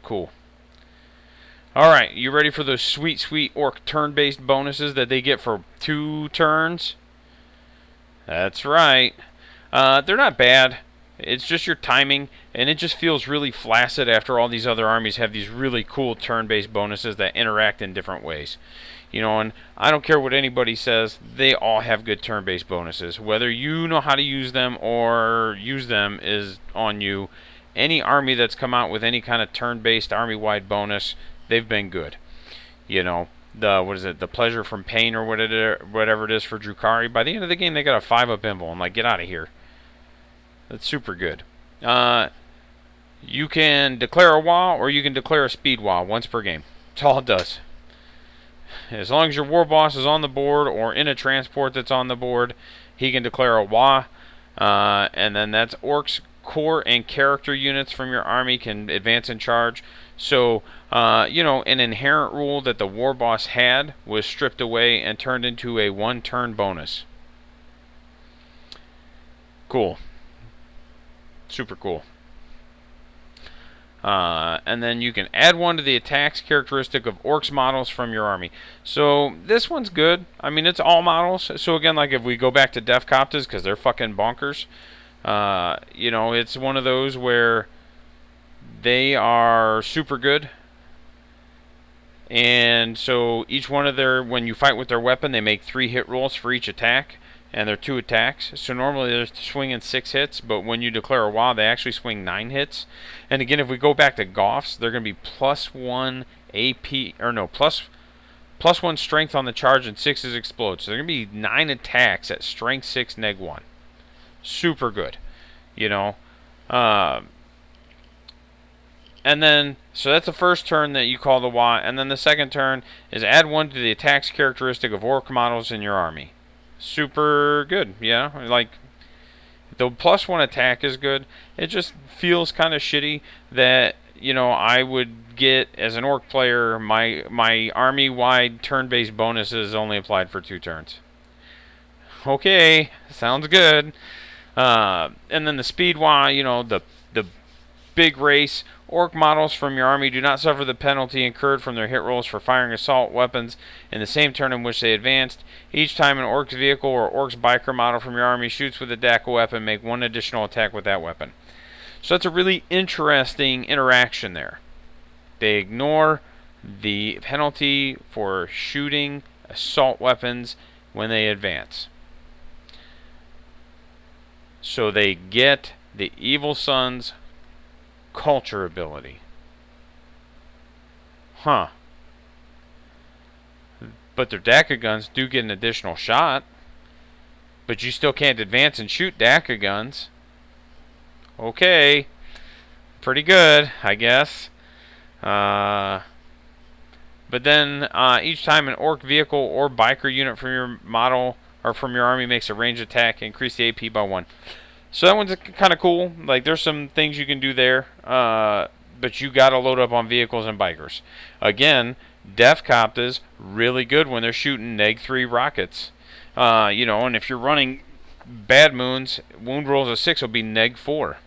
Cool. Alright, you ready for those sweet, sweet Orc turn-based bonuses that they get for 2 turns? That's right. They're not bad. It's just your timing, and it just feels really flaccid after all these other armies have these really cool turn-based bonuses that interact in different ways. You know, and I don't care what anybody says, they all have good turn-based bonuses. Whether you know how to use them or use them is on you. Any army that's come out with any kind of turn-based army-wide bonus, they've been good. You know, the pleasure from pain or whatever it is for Drukhari. By the end of the game, they got a 5-up invul. I'm like, get out of here. That's super good. You can declare a wall or you can declare a speed wall once per game. That's all it does. As long as your war boss is on the board or in a transport that's on the board, he can declare a wah. And then that's Orcs, core, and character units from your army can advance in charge. So, you know, an inherent rule that the war boss had was stripped away and turned into a 1-turn bonus. Cool. Super cool. And then you can add one to the attacks characteristic of Orcs models from your army. So this one's good. I mean, it's all models. So again, like if we go back to Defcoptas, because they're fucking bonkers, you know, it's one of those where they are super good. And so each one of their, when you fight with their weapon, they make 3 hit rolls for each attack. And they're 2 attacks. So normally they're swinging 6 hits, but when you declare a WA, they actually swing 9 hits. And again, if we go back to Goffs, they're going to be +1 AP, or no, +1 strength on the charge and 6 as explode. So they're going to be 9 attacks at strength 6 -1. Super good, you know. And then, so that's the first turn that you call the WA. And then the second turn is add 1 to the attacks characteristic of Orc models in your army. Super good, yeah. Like, the +1 attack is good. It just feels kind of shitty that, you know, I would get, as an Orc player, my army-wide turn-based bonuses only applied for 2 turns. Okay, sounds good. And then the speed WA, you know, the big race. Orc models from your army do not suffer the penalty incurred from their hit rolls for firing assault weapons in the same turn in which they advanced. Each time an Orc's vehicle or Orc's biker model from your army shoots with a DACA weapon, make 1 additional attack with that weapon. So that's a really interesting interaction there. They ignore the penalty for shooting assault weapons when they advance. So they get the Evil Sun's culture ability. Huh. But their DACA guns do get an additional shot. But you still can't advance and shoot DACA guns. Okay. Pretty good, I guess. But then each time an Orc vehicle or biker unit from your model or from your army makes a ranged attack, increase the AP by 1. So that one's kind of cool. Like, there's some things you can do there, but you got to load up on vehicles and bikers. Again, Defcoptas really good when they're shooting -3 rockets. You know, and if you're running Bad Moons, wound rolls of 6 will be -4.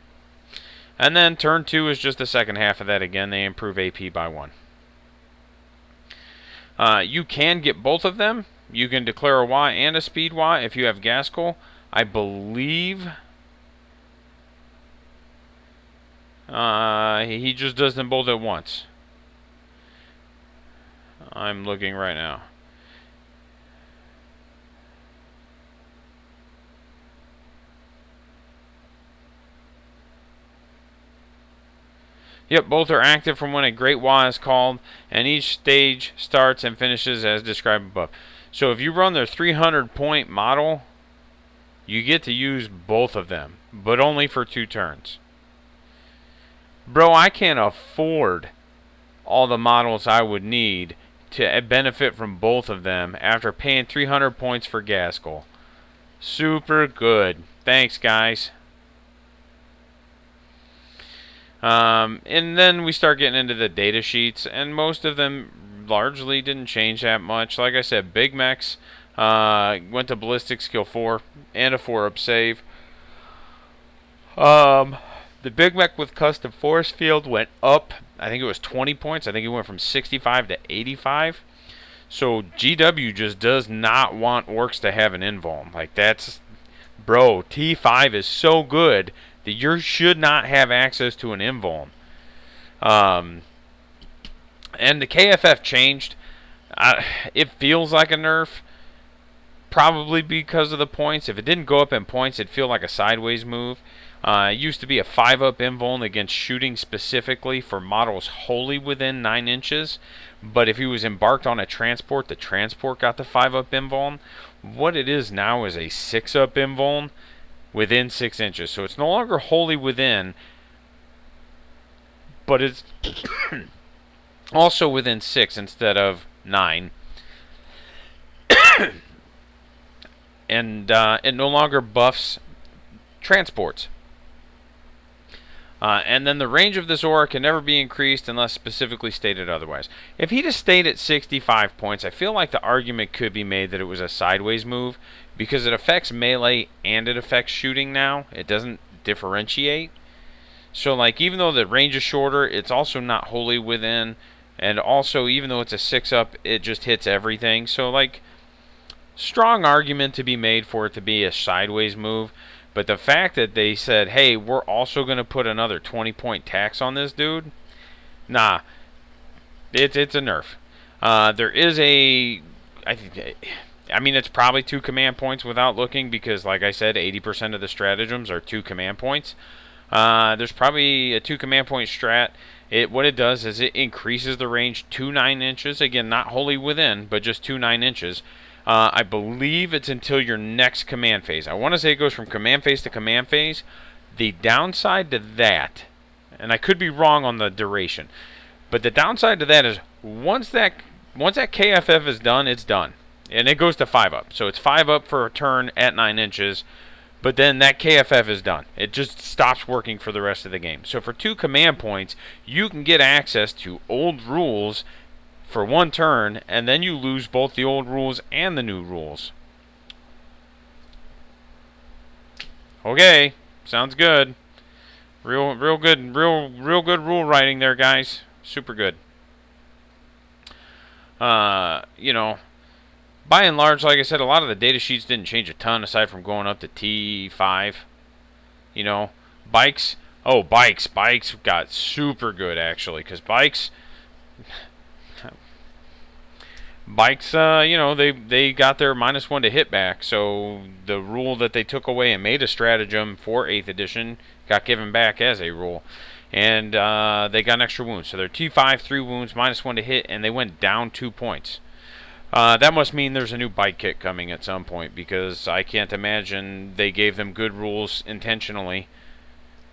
And then turn 2 is just the second half of that again. They improve AP by 1. You can get both of them. You can declare a Y and a speed Y if you have Gaskell. I believe he just does them both at once. I'm looking right now. Yep, both are active from when a Great Wa is called, and each stage starts and finishes as described above. So if you run their 300-point model, you get to use both of them, but only for 2 turns. Bro, I can't afford all the models I would need to benefit from both of them after paying 300 points for Gaskell. Super good. Thanks, guys. And then we start getting into the data sheets, and most of them largely didn't change that much. Like I said, Big Mechs went to Ballistic Skill 4 and a 4-up save. The Big Mech with Custom Force Field went up. I think it was 20 points. I think it went from 65 to 85. So GW just does not want Orcs to have an invuln. Like, that's... Bro, T5 is so good that you should not have access to an invuln. And the KFF changed. It feels like a nerf. Probably because of the points. If it didn't go up in points, it'd feel like a sideways move. It used to be a 5-up invuln against shooting specifically for models wholly within 9 inches. But if he was embarked on a transport, the transport got the 5-up invuln. What it is now is a 6-up invuln within 6 inches. So it's no longer wholly within, but it's also within 6 instead of 9. And it no longer buffs transports. And then the range of this aura can never be increased unless specifically stated otherwise. If he just stayed at 65 points, I feel like the argument could be made that it was a sideways move, because it affects melee and it affects shooting now. It doesn't differentiate. So, like, even though the range is shorter, it's also not wholly within. And also, even though it's a 6-up, it just hits everything. So, like, strong argument to be made for it to be a sideways move. But the fact that they said, hey, we're also going to put another 20-point tax on this dude, nah, it's a nerf. There is a, I mean, it's probably 2 command points without looking because, like I said, 80% of the stratagems are 2 command points. There's probably a 2 command point strat. What it does is it increases the range to 9 inches. Again, not wholly within, but just to 9 inches. I believe it's until your next command phase. I want to say it goes from command phase to command phase. The downside to that, and I could be wrong on the duration, but the downside to that is once that KFF is done, it's done. And it goes to 5-up. So it's 5-up for a turn at 9 inches. But then that KFF is done. It just stops working for the rest of the game. So for 2 command points, you can get access to old rules for 1 turn, and then you lose both the old rules and the new rules. Okay, sounds good. Real good rule writing there, guys. Super good. You know, by and large, like I said, a lot of the data sheets didn't change a ton aside from going up to T5. You know, bikes. Oh, bikes. Bikes got super good, actually, because bikes, you know, they got their -1 to hit back. So the rule that they took away and made a stratagem for 8th edition got given back as a rule. And they got an extra wound. So they're T5, 3 wounds, -1 to hit, and they went down 2 points. That must mean there's a new bike kit coming at some point, because I can't imagine they gave them good rules intentionally.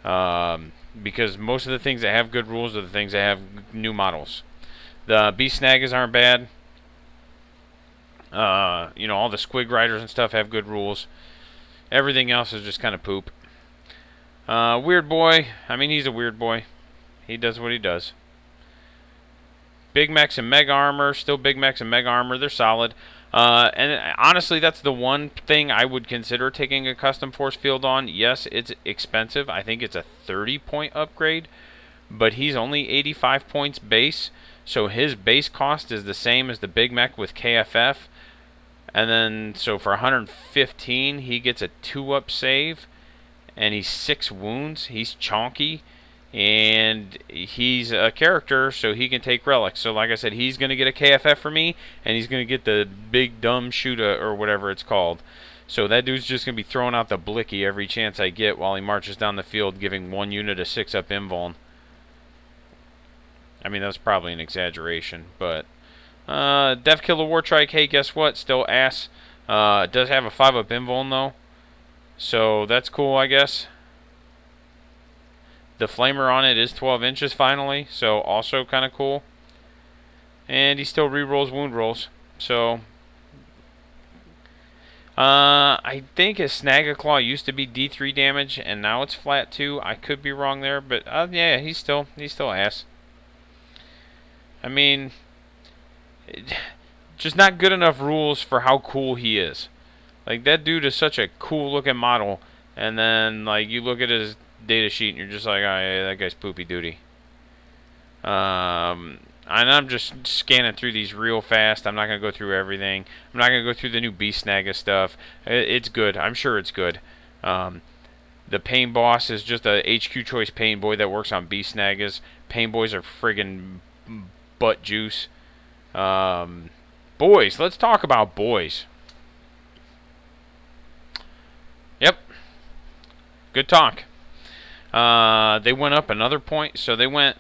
Because most of the things that have good rules are the things that have new models. The beast snaggers aren't bad. You know, all the squig riders and stuff have good rules. Everything else is just kind of poop. Weird boy. I mean, he's a weird boy. He does what he does. Big mechs and mega armor. Still big mechs and mega armor. They're solid. And honestly, that's the one thing I would consider taking a custom force field on. Yes, it's expensive. I think it's a 30-point upgrade. But he's only 85 points base. So his base cost is the same as the big mech with KFF. And then, so for 115, he gets a 2-up save. And he's 6 wounds. He's chonky. And he's a character, so he can take relics. So like I said, he's going to get a KFF for me. And he's going to get the big dumb shooter, or whatever it's called. So that dude's just going to be throwing out the blicky every chance I get while he marches down the field, giving 1 unit a 6-up invuln. I mean, that's probably an exaggeration, but Death Killer War Trike, hey, guess what? Still ass. It does have a 5-up invuln, though. So that's cool, I guess. The flamer on it is 12 inches, finally. So also kind of cool. And he still rerolls wound rolls. So I think his Snag-a-Claw used to be D3 damage, and now it's flat 2. I could be wrong there, but yeah, he's still ass. I mean, just not good enough rules for how cool he is. Like, that dude is such a cool looking model, and then like you look at his data sheet and you're just like, oh yeah, that guy's poopy duty. And I'm just scanning through these real fast. I'm not gonna go through everything. I'm not gonna go through the new Beast Snagga stuff. It's good. I'm sure it's good. The Pain Boss is just a HQ choice Pain Boy that works on Beast Snaggas. Pain Boys are friggin' butt juice. Boys, let's talk about boys. Yep. Good talk. They went up another point, so they went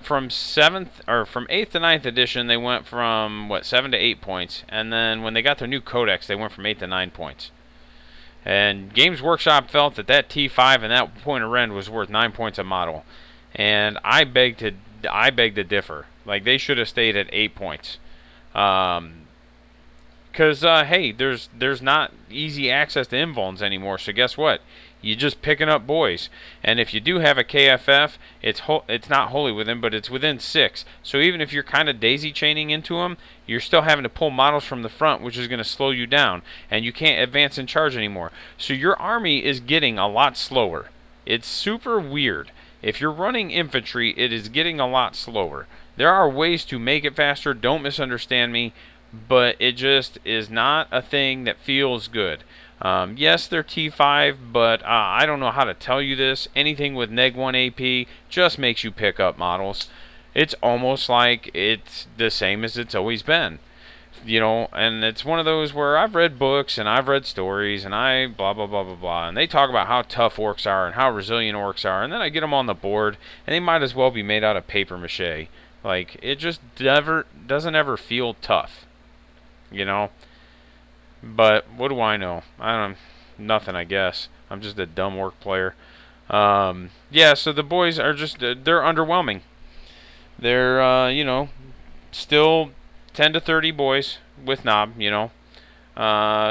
from 7th or from 8th to 9th edition. They went from what, 7 to 8 points, and then when they got their new codex, they went from 8 to 9 points. And Games Workshop felt that T5 and that point of rend was worth 9 points a model, and I beg to differ. Like, they should have stayed at 8 points. Because, hey, there's not easy access to invulns anymore, so guess what? You're just picking up boys. And if you do have a KFF, it's not wholly within, but it's within 6. So even if you're kind of daisy chaining into them, you're still having to pull models from the front, which is going to slow you down. And you can't advance and charge anymore. So your army is getting a lot slower. It's super weird. If you're running infantry, it is getting a lot slower. There are ways to make it faster, don't misunderstand me, but it just is not a thing that feels good. Yes, they're T5, but I don't know how to tell you this. Anything with neg 1 AP just makes you pick up models. It's almost like it's the same as it's always been. And it's one of those where I've read books and I've read stories and I blah blah blah blah blah, and they talk about how tough orcs are and how resilient orcs are, and then I get them on the board and they might as well be made out of paper mache. Like, it just never doesn't ever feel tough, But what do I know? I don't nothing, I guess. I'm just a dumb orc player. Yeah, so the boys are just they're underwhelming. They're still 10 to 30 boys with knob,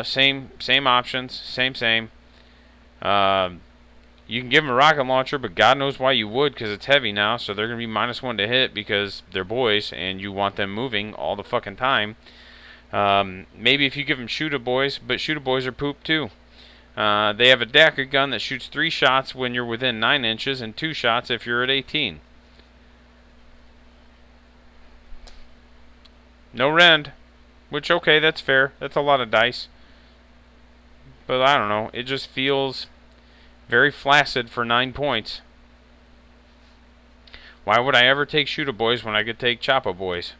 same options, same. You can give them a rocket launcher, but God knows why you would, because it's heavy now, so they're going to be -1 to hit because they're boys, and you want them moving all the fucking time. Maybe if you give them shoot-a-boys, but shoot-a-boys are poop too. They have a Daka gun that shoots 3 shots when you're within 9 inches, and 2 shots if you're at 18. No rend, which, okay, that's fair. That's a lot of dice. But I don't know. It just feels very flaccid for 9 points. Why would I ever take shoot-a-boys when I could take chop-a-boys?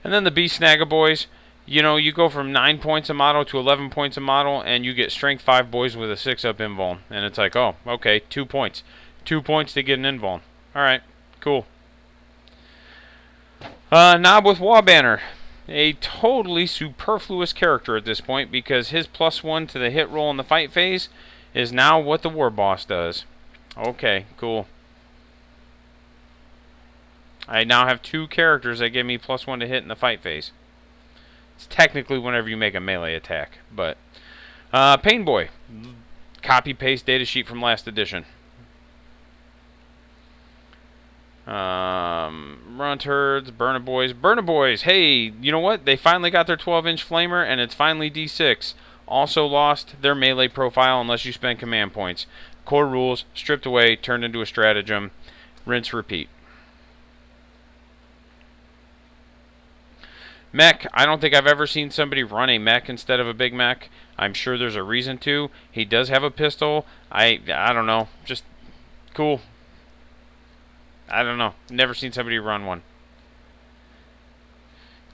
And then the B-snag-a-boys. You go from 9 points a model to 11 points a model, and you get strength 5 boys with a 6-up invuln. And it's like, oh, okay, 2 points. 2 points to get an invuln. Alright, cool. Knob with Wawbanner. A totally superfluous character at this point, because his +1 to the hit roll in the fight phase is now what the war boss does. Okay, cool. I now have 2 characters that give me +1 to hit in the fight phase. It's technically whenever you make a melee attack, but Pain Boy. Copy-paste datasheet from last edition. Runt herds, Burner Boys. Hey, you know what? They finally got their 12-inch flamer, and it's finally D6. Also lost their melee profile unless you spend command points. Core rules, stripped away, turned into a stratagem. Rinse, repeat. Mech. I don't think I've ever seen somebody run a mech instead of a big mech. I'm sure there's a reason to. He does have a pistol. I don't know. Just cool. I don't know. Never seen somebody run one.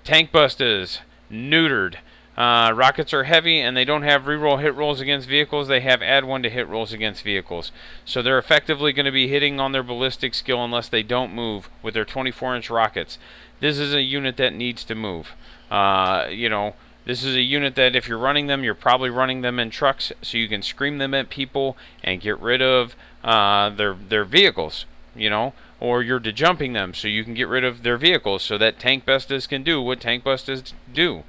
Tank Busters. Neutered. Rockets are heavy, and they don't have reroll hit rolls against vehicles. They have add 1 to hit rolls against vehicles. So they're effectively going to be hitting on their ballistic skill unless they don't move with their 24-inch rockets. This is a unit that needs to move. This is a unit that if you're running them, you're probably running them in trucks so you can scream them at people and get rid of their vehicles, or you're dejumping them so you can get rid of their vehicles so that tank bustas can do what tank bustas do.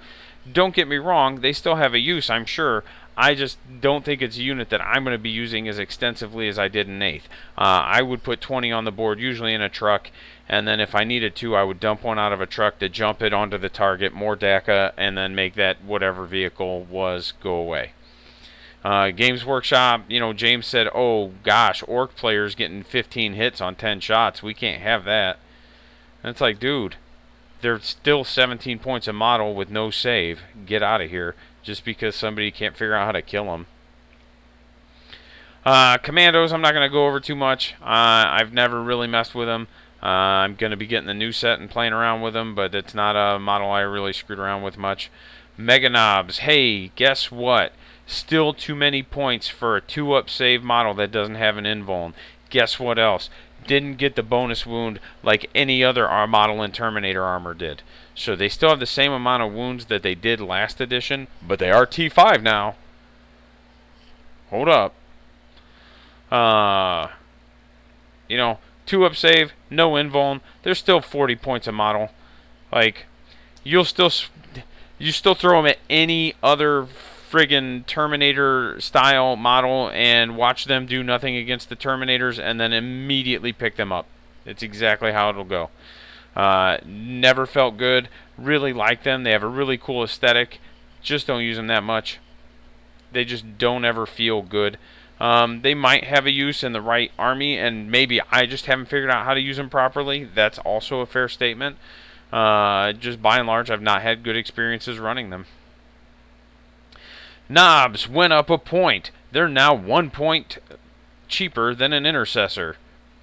Don't get me wrong, they still have a use, I'm sure. I just don't think it's a unit that I'm going to be using as extensively as I did in 8th. I would put 20 on the board, usually in a truck, and then if I needed to, I would dump one out of a truck to jump it onto the target, more DACA, and then make that whatever vehicle was go away. Games Workshop, James said, oh gosh, orc players getting 15 hits on 10 shots. We can't have that. And it's like, dude, they're still 17 points a model with no save. Get out of here. Just because somebody can't figure out how to kill them. Commandos, I'm not going to go over too much. I've never really messed with them. I'm going to be getting the new set and playing around with them, but it's not a model I really screwed around with much. Mega Knobs. Hey, guess what? Still too many points for a 2-up save model that doesn't have an invuln. Guess what else? Didn't get the bonus wound like any other model in Terminator armor did. So they still have the same amount of wounds that they did last edition, but they are T5 now. Hold up. 2-up save, no invuln. They're still 40 points a model. Like, you still throw them at any other friggin' Terminator style model and watch them do nothing against the Terminators and then immediately pick them up. It's exactly how it'll go. Never felt good. Really like them. They have a really cool aesthetic. Just don't use them that much. They just don't ever feel good. They might have a use in the right army, and maybe I just haven't figured out how to use them properly. That's also a fair statement. Just by and large, I've not had good experiences running them. Knobs went up a point. They're now 1 point cheaper than an intercessor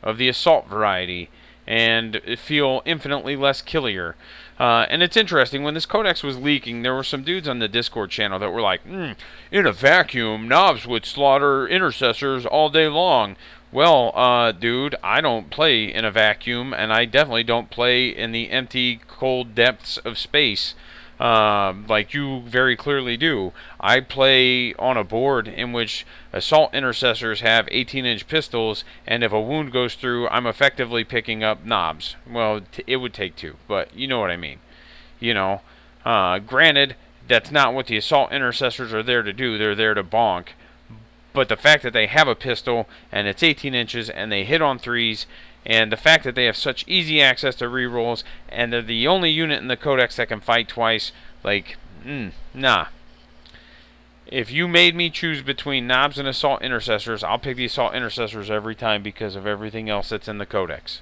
of the assault variety, and feel infinitely less killier. And it's interesting, when this codex was leaking, there were some dudes on the Discord channel that were like, in a vacuum, knobs would slaughter intercessors all day long. Well, dude, I don't play in a vacuum, and I definitely don't play in the empty, cold depths of space. Like you very clearly do. I play on a board in which assault intercessors have 18-inch pistols, and if a wound goes through, I'm effectively picking up knobs. Well, it would take two, but you know what I mean. You know, granted, that's not what the assault intercessors are there to do. They're there to bonk. But the fact that they have a pistol, and it's 18 inches, and they hit on threes, and the fact that they have such easy access to rerolls, and they're the only unit in the codex that can fight twice, like, nah. If you made me choose between knobs and assault intercessors, I'll pick the assault intercessors every time because of everything else that's in the codex.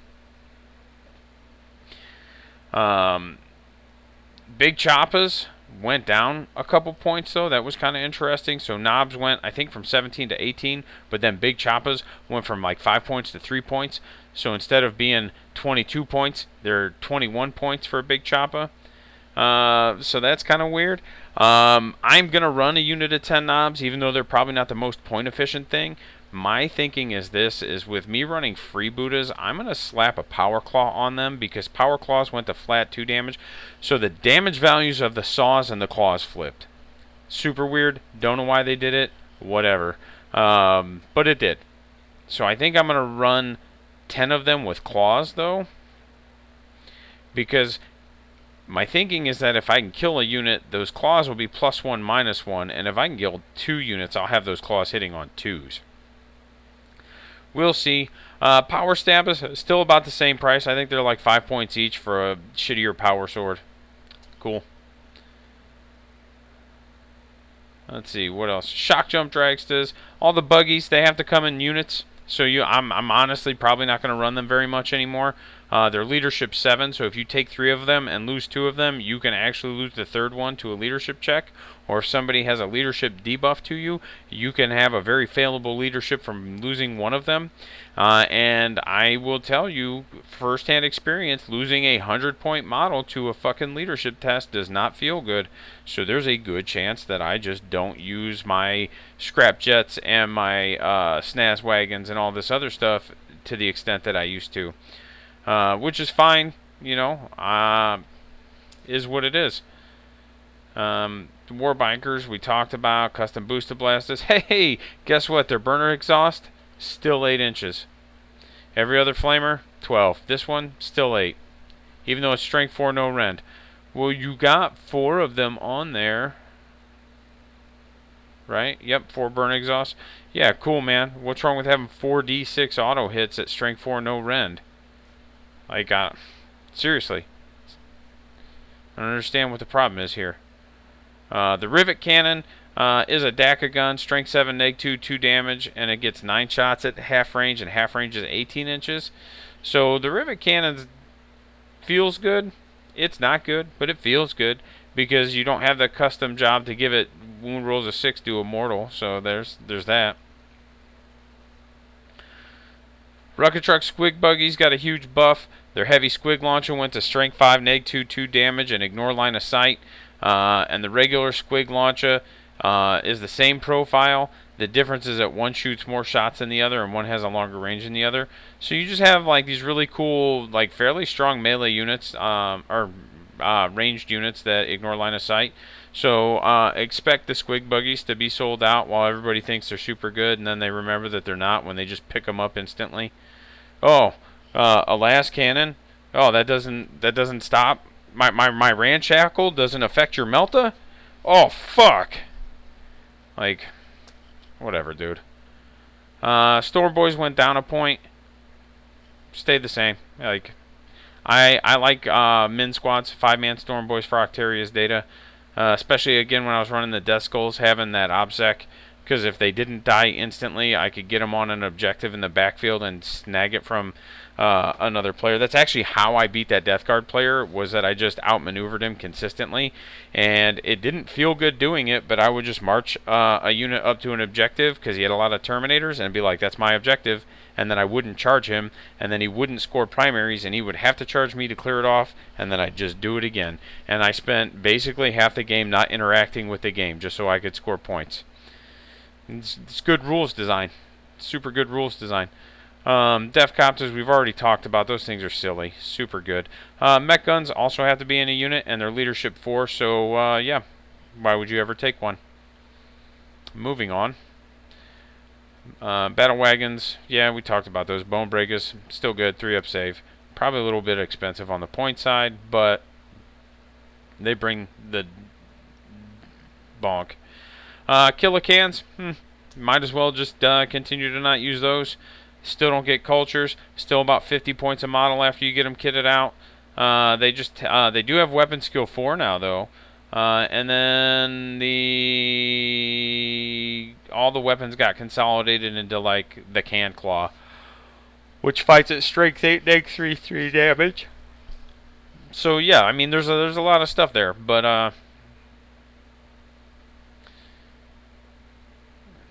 Big Choppas went down a couple points, though. That was kind of interesting. So knobs went, I think, from 17 to 18, but then Big Choppas went from like 5 points to 3 points. So instead of being 22 points, they're 21 points for a Big Choppa. So that's kind of weird. I'm going to run a unit of 10 knobs, even though they're probably not the most point-efficient thing. My thinking is this, is with me running freebooters, I'm going to slap a Power Claw on them, because Power Claws went to flat 2 damage. So the damage values of the saws and the claws flipped. Super weird. Don't know why they did it. Whatever. But it did. So I think I'm going to run 10 of them with claws, though. Because my thinking is that if I can kill a unit, those claws will be +1, -1. And if I can kill 2 units, I'll have those claws hitting on 2s. We'll see. Power Stab is still about the same price. I think they're like 5 points each for a shittier power sword. Cool. Let's see, what else? Shock Jump Dragstas. All the buggies, they have to come in units. So I'm honestly probably not going to run them very much anymore. They're leadership 7, so if you take 3 of them and lose 2 of them, you can actually lose the 3rd one to a leadership check. Or if somebody has a leadership debuff to you, you can have a very failable leadership from losing 1 of them. And I will tell you, first-hand experience, losing a 100-point model to a fucking leadership test does not feel good. So there's a good chance that I just don't use my scrap jets and my snaz wagons and all this other stuff to the extent that I used to. Which is fine, you know, is what it is. War Bikers, we talked about. Custom Booster Blasters. Hey, guess what? Their burner exhaust, still 8 inches. Every other flamer, 12. This one, still 8. Even though it's strength 4, no rend. Well, you got 4 of them on there. Right? Yep, 4 burn exhausts. Yeah, cool, man. What's wrong with having 4d6 auto hits at strength 4, no rend? Like, seriously. I don't understand what the problem is here. The Rivet Cannon is a DACA gun, strength 7, neg 2 damage, and it gets 9 shots at half range, and half range is 18 inches. So the Rivet Cannon feels good. It's not good, but it feels good, because you don't have the custom job to give it wound rolls of 6 to a mortal, so there's that. Rocket Truck Squig Buggies got a huge buff. Their heavy Squig Launcher went to strength 5, neg 2 damage, and ignore line of sight. And the regular Squig Launcher is the same profile. The difference is that one shoots more shots than the other, and one has a longer range than the other. So you just have like these really cool, like fairly strong melee units, or ranged units that ignore line of sight. So expect the Squig Buggies to be sold out while everybody thinks they're super good, and then they remember that they're not when they just pick them up instantly. Oh, a las cannon. Oh, that doesn't stop. My Ramshackle doesn't affect your melta. Oh fuck. Like, whatever, dude. Store Boys went down a point. Stayed the same. Like, I like min squads, 5-man Storm Boys for Octaria's data. Especially again when I was running the Death Skulls, having that Opsec because if they didn't die instantly, I could get them on an objective in the backfield and snag it from another player. That's actually how I beat that Death Guard player, was that I just outmaneuvered him consistently, and it didn't feel good doing it, but I would just march a unit up to an objective because he had a lot of Terminators and be like, that's my objective, and then I wouldn't charge him, and then he wouldn't score primaries, and he would have to charge me to clear it off, and then I'd just do it again. And I spent basically half the game not interacting with the game just so I could score points. It's good rules design. Super good rules design. Def Copters, we've already talked about. Those things are silly. Super good. Mech Guns also have to be in a unit, and they're leadership 4, so yeah. Why would you ever take one? Moving on. Battle Wagons, yeah, we talked about those. Bone Breakers, still good. 3-up save. Probably a little bit expensive on the point side, but they bring the bonk. Killer Cans, might as well just continue to not use those. Still don't get cultures. Still about 50 points a model after you get them kitted out. They do have weapon skill 4 now though, and then all the weapons got consolidated into like the Can Claw, which fights at strength 8, neg 3 damage. So yeah, I mean there's a lot of stuff there, but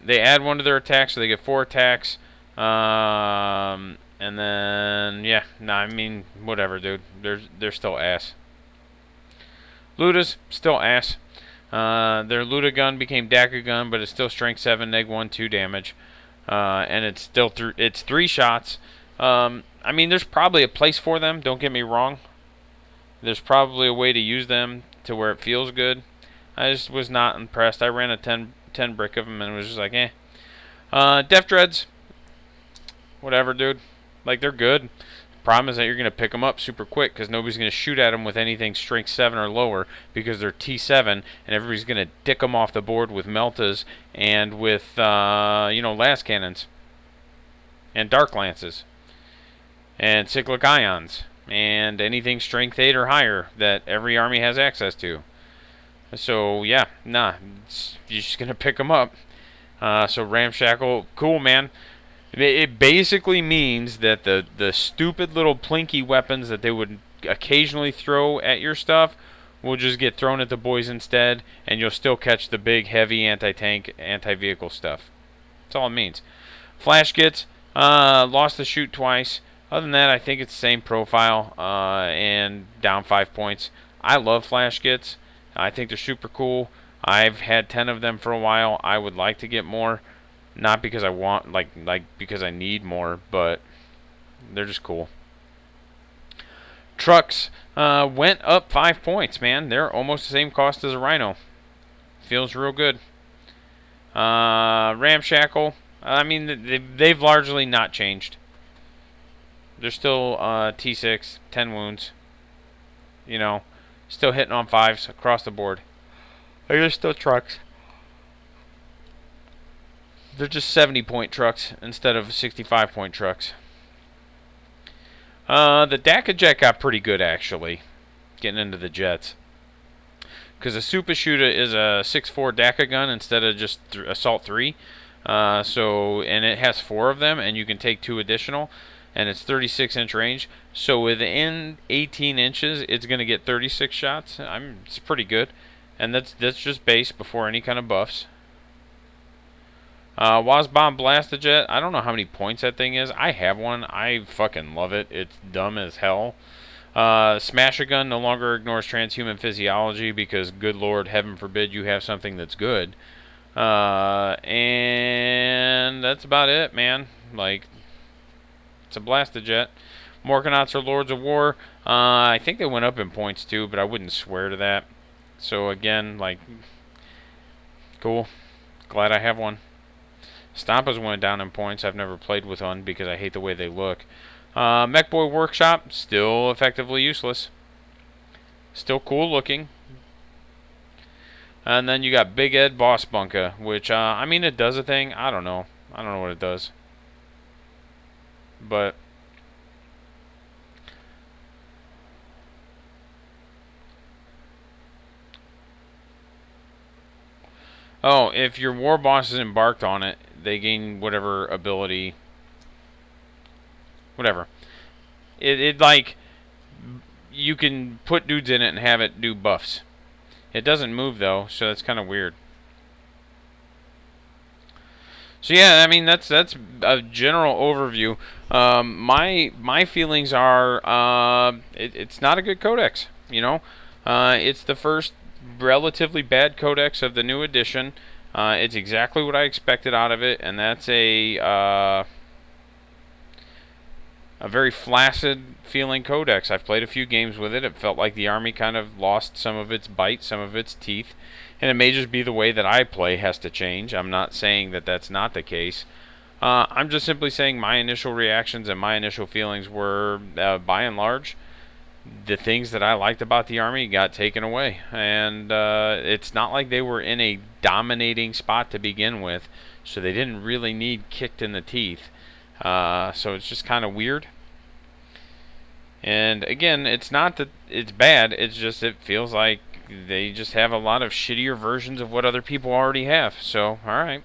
they add 1 to their attack, so they get 4 attacks. And then yeah, I mean whatever, dude. They're still ass. Ludas still ass. Their Luda gun became Daka gun, but it's still strength 7, neg 1, 2 damage, and it's still it's 3 shots. I mean, there's probably a place for them. Don't get me wrong. There's probably a way to use them to where it feels good. I just was not impressed. I ran a 10 brick of them and it was just like, eh. Def Dreads, whatever, dude. Like, they're good. Problem is that you're going to pick them up super quick because nobody's going to shoot at them with anything strength 7 or lower because they're T7, and everybody's going to dick them off the board with Meltas and with, las cannons and dark lances and cyclic ions and anything strength 8 or higher that every army has access to. So, yeah, you're just going to pick them up. So, Ramshackle, cool, man. It basically means that the stupid little plinky weapons that they would occasionally throw at your stuff will just get thrown at the boys instead, and you'll still catch the big, heavy anti-tank, anti-vehicle stuff. That's all it means. Flash Gits, lost the shoot twice. Other than that, I think it's the same profile, and down 5 points. I love Flash Gits. I think they're super cool. I've had 10 of them for a while. I would like to get more. Not because I want, like because I need more, but they're just cool. Trucks went up 5 points, man. They're almost the same cost as a Rhino. Feels real good. Ramshackle, I mean, they've largely not changed. They're still T6, 10 wounds. Still hitting on 5s across the board. They're still trucks. They're just 70-point trucks instead of 65-point trucks. The Daka Jet got pretty good, actually, getting into the jets. Because a Super Shooter is a 6.4 Daka gun instead of just Assault 3. And it has 4 of them, and you can take 2 additional. And it's 36-inch range. So within 18 inches, it's going to get 36 shots. It's pretty good. And that's just base before any kind of buffs. Wazbomb Blastajet, I don't know how many points that thing is. I have one. I fucking love it. It's dumb as hell. Smash-A-Gun no longer ignores transhuman physiology because, good lord, heaven forbid you have something that's good. And that's about it, man. Like, it's a Blastajet. Morkanauts are Lords of War. I think they went up in points too, but I wouldn't swear to that. So again, like, cool. Glad I have one. Stampas went down in points. I've never played with one because I hate the way they look. Mech Boy Workshop, still effectively useless. Still cool looking. And then you got Big Ed Boss Bunka, which, I mean, it does a thing. I don't know. I don't know what it does. But Oh, if your war boss is embarked on it, they gain whatever ability, whatever. It like you can put dudes in it and have it do buffs. It doesn't move though, so that's kind of weird. So yeah, I mean that's a general overview. My feelings are it's not a good codex. You know, it's the first relatively bad codex of the new edition. It's exactly what I expected out of it, and that's a very flaccid feeling codex. I've played a few games with it. It felt like the army kind of lost some of its bite, some of its teeth. And it may just be the way that I play has to change. I'm not saying that that's not the case. I'm just simply saying my initial reactions and my initial feelings were, by and large, the things that I liked about the army got taken away. And it's not like they were in a dominating spot to begin with, so they didn't really need kicked in the teeth. So it's just kind of weird. And again, it's not that it's bad, it's just it feels like they just have a lot of shittier versions of what other people already have. So, alright.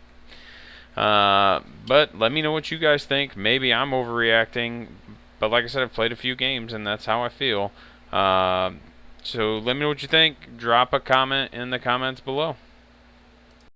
But let me know what you guys think. Maybe I'm overreacting. But like I said, I've played a few games and that's how I feel. So let me know what you think. Drop a comment in the comments below.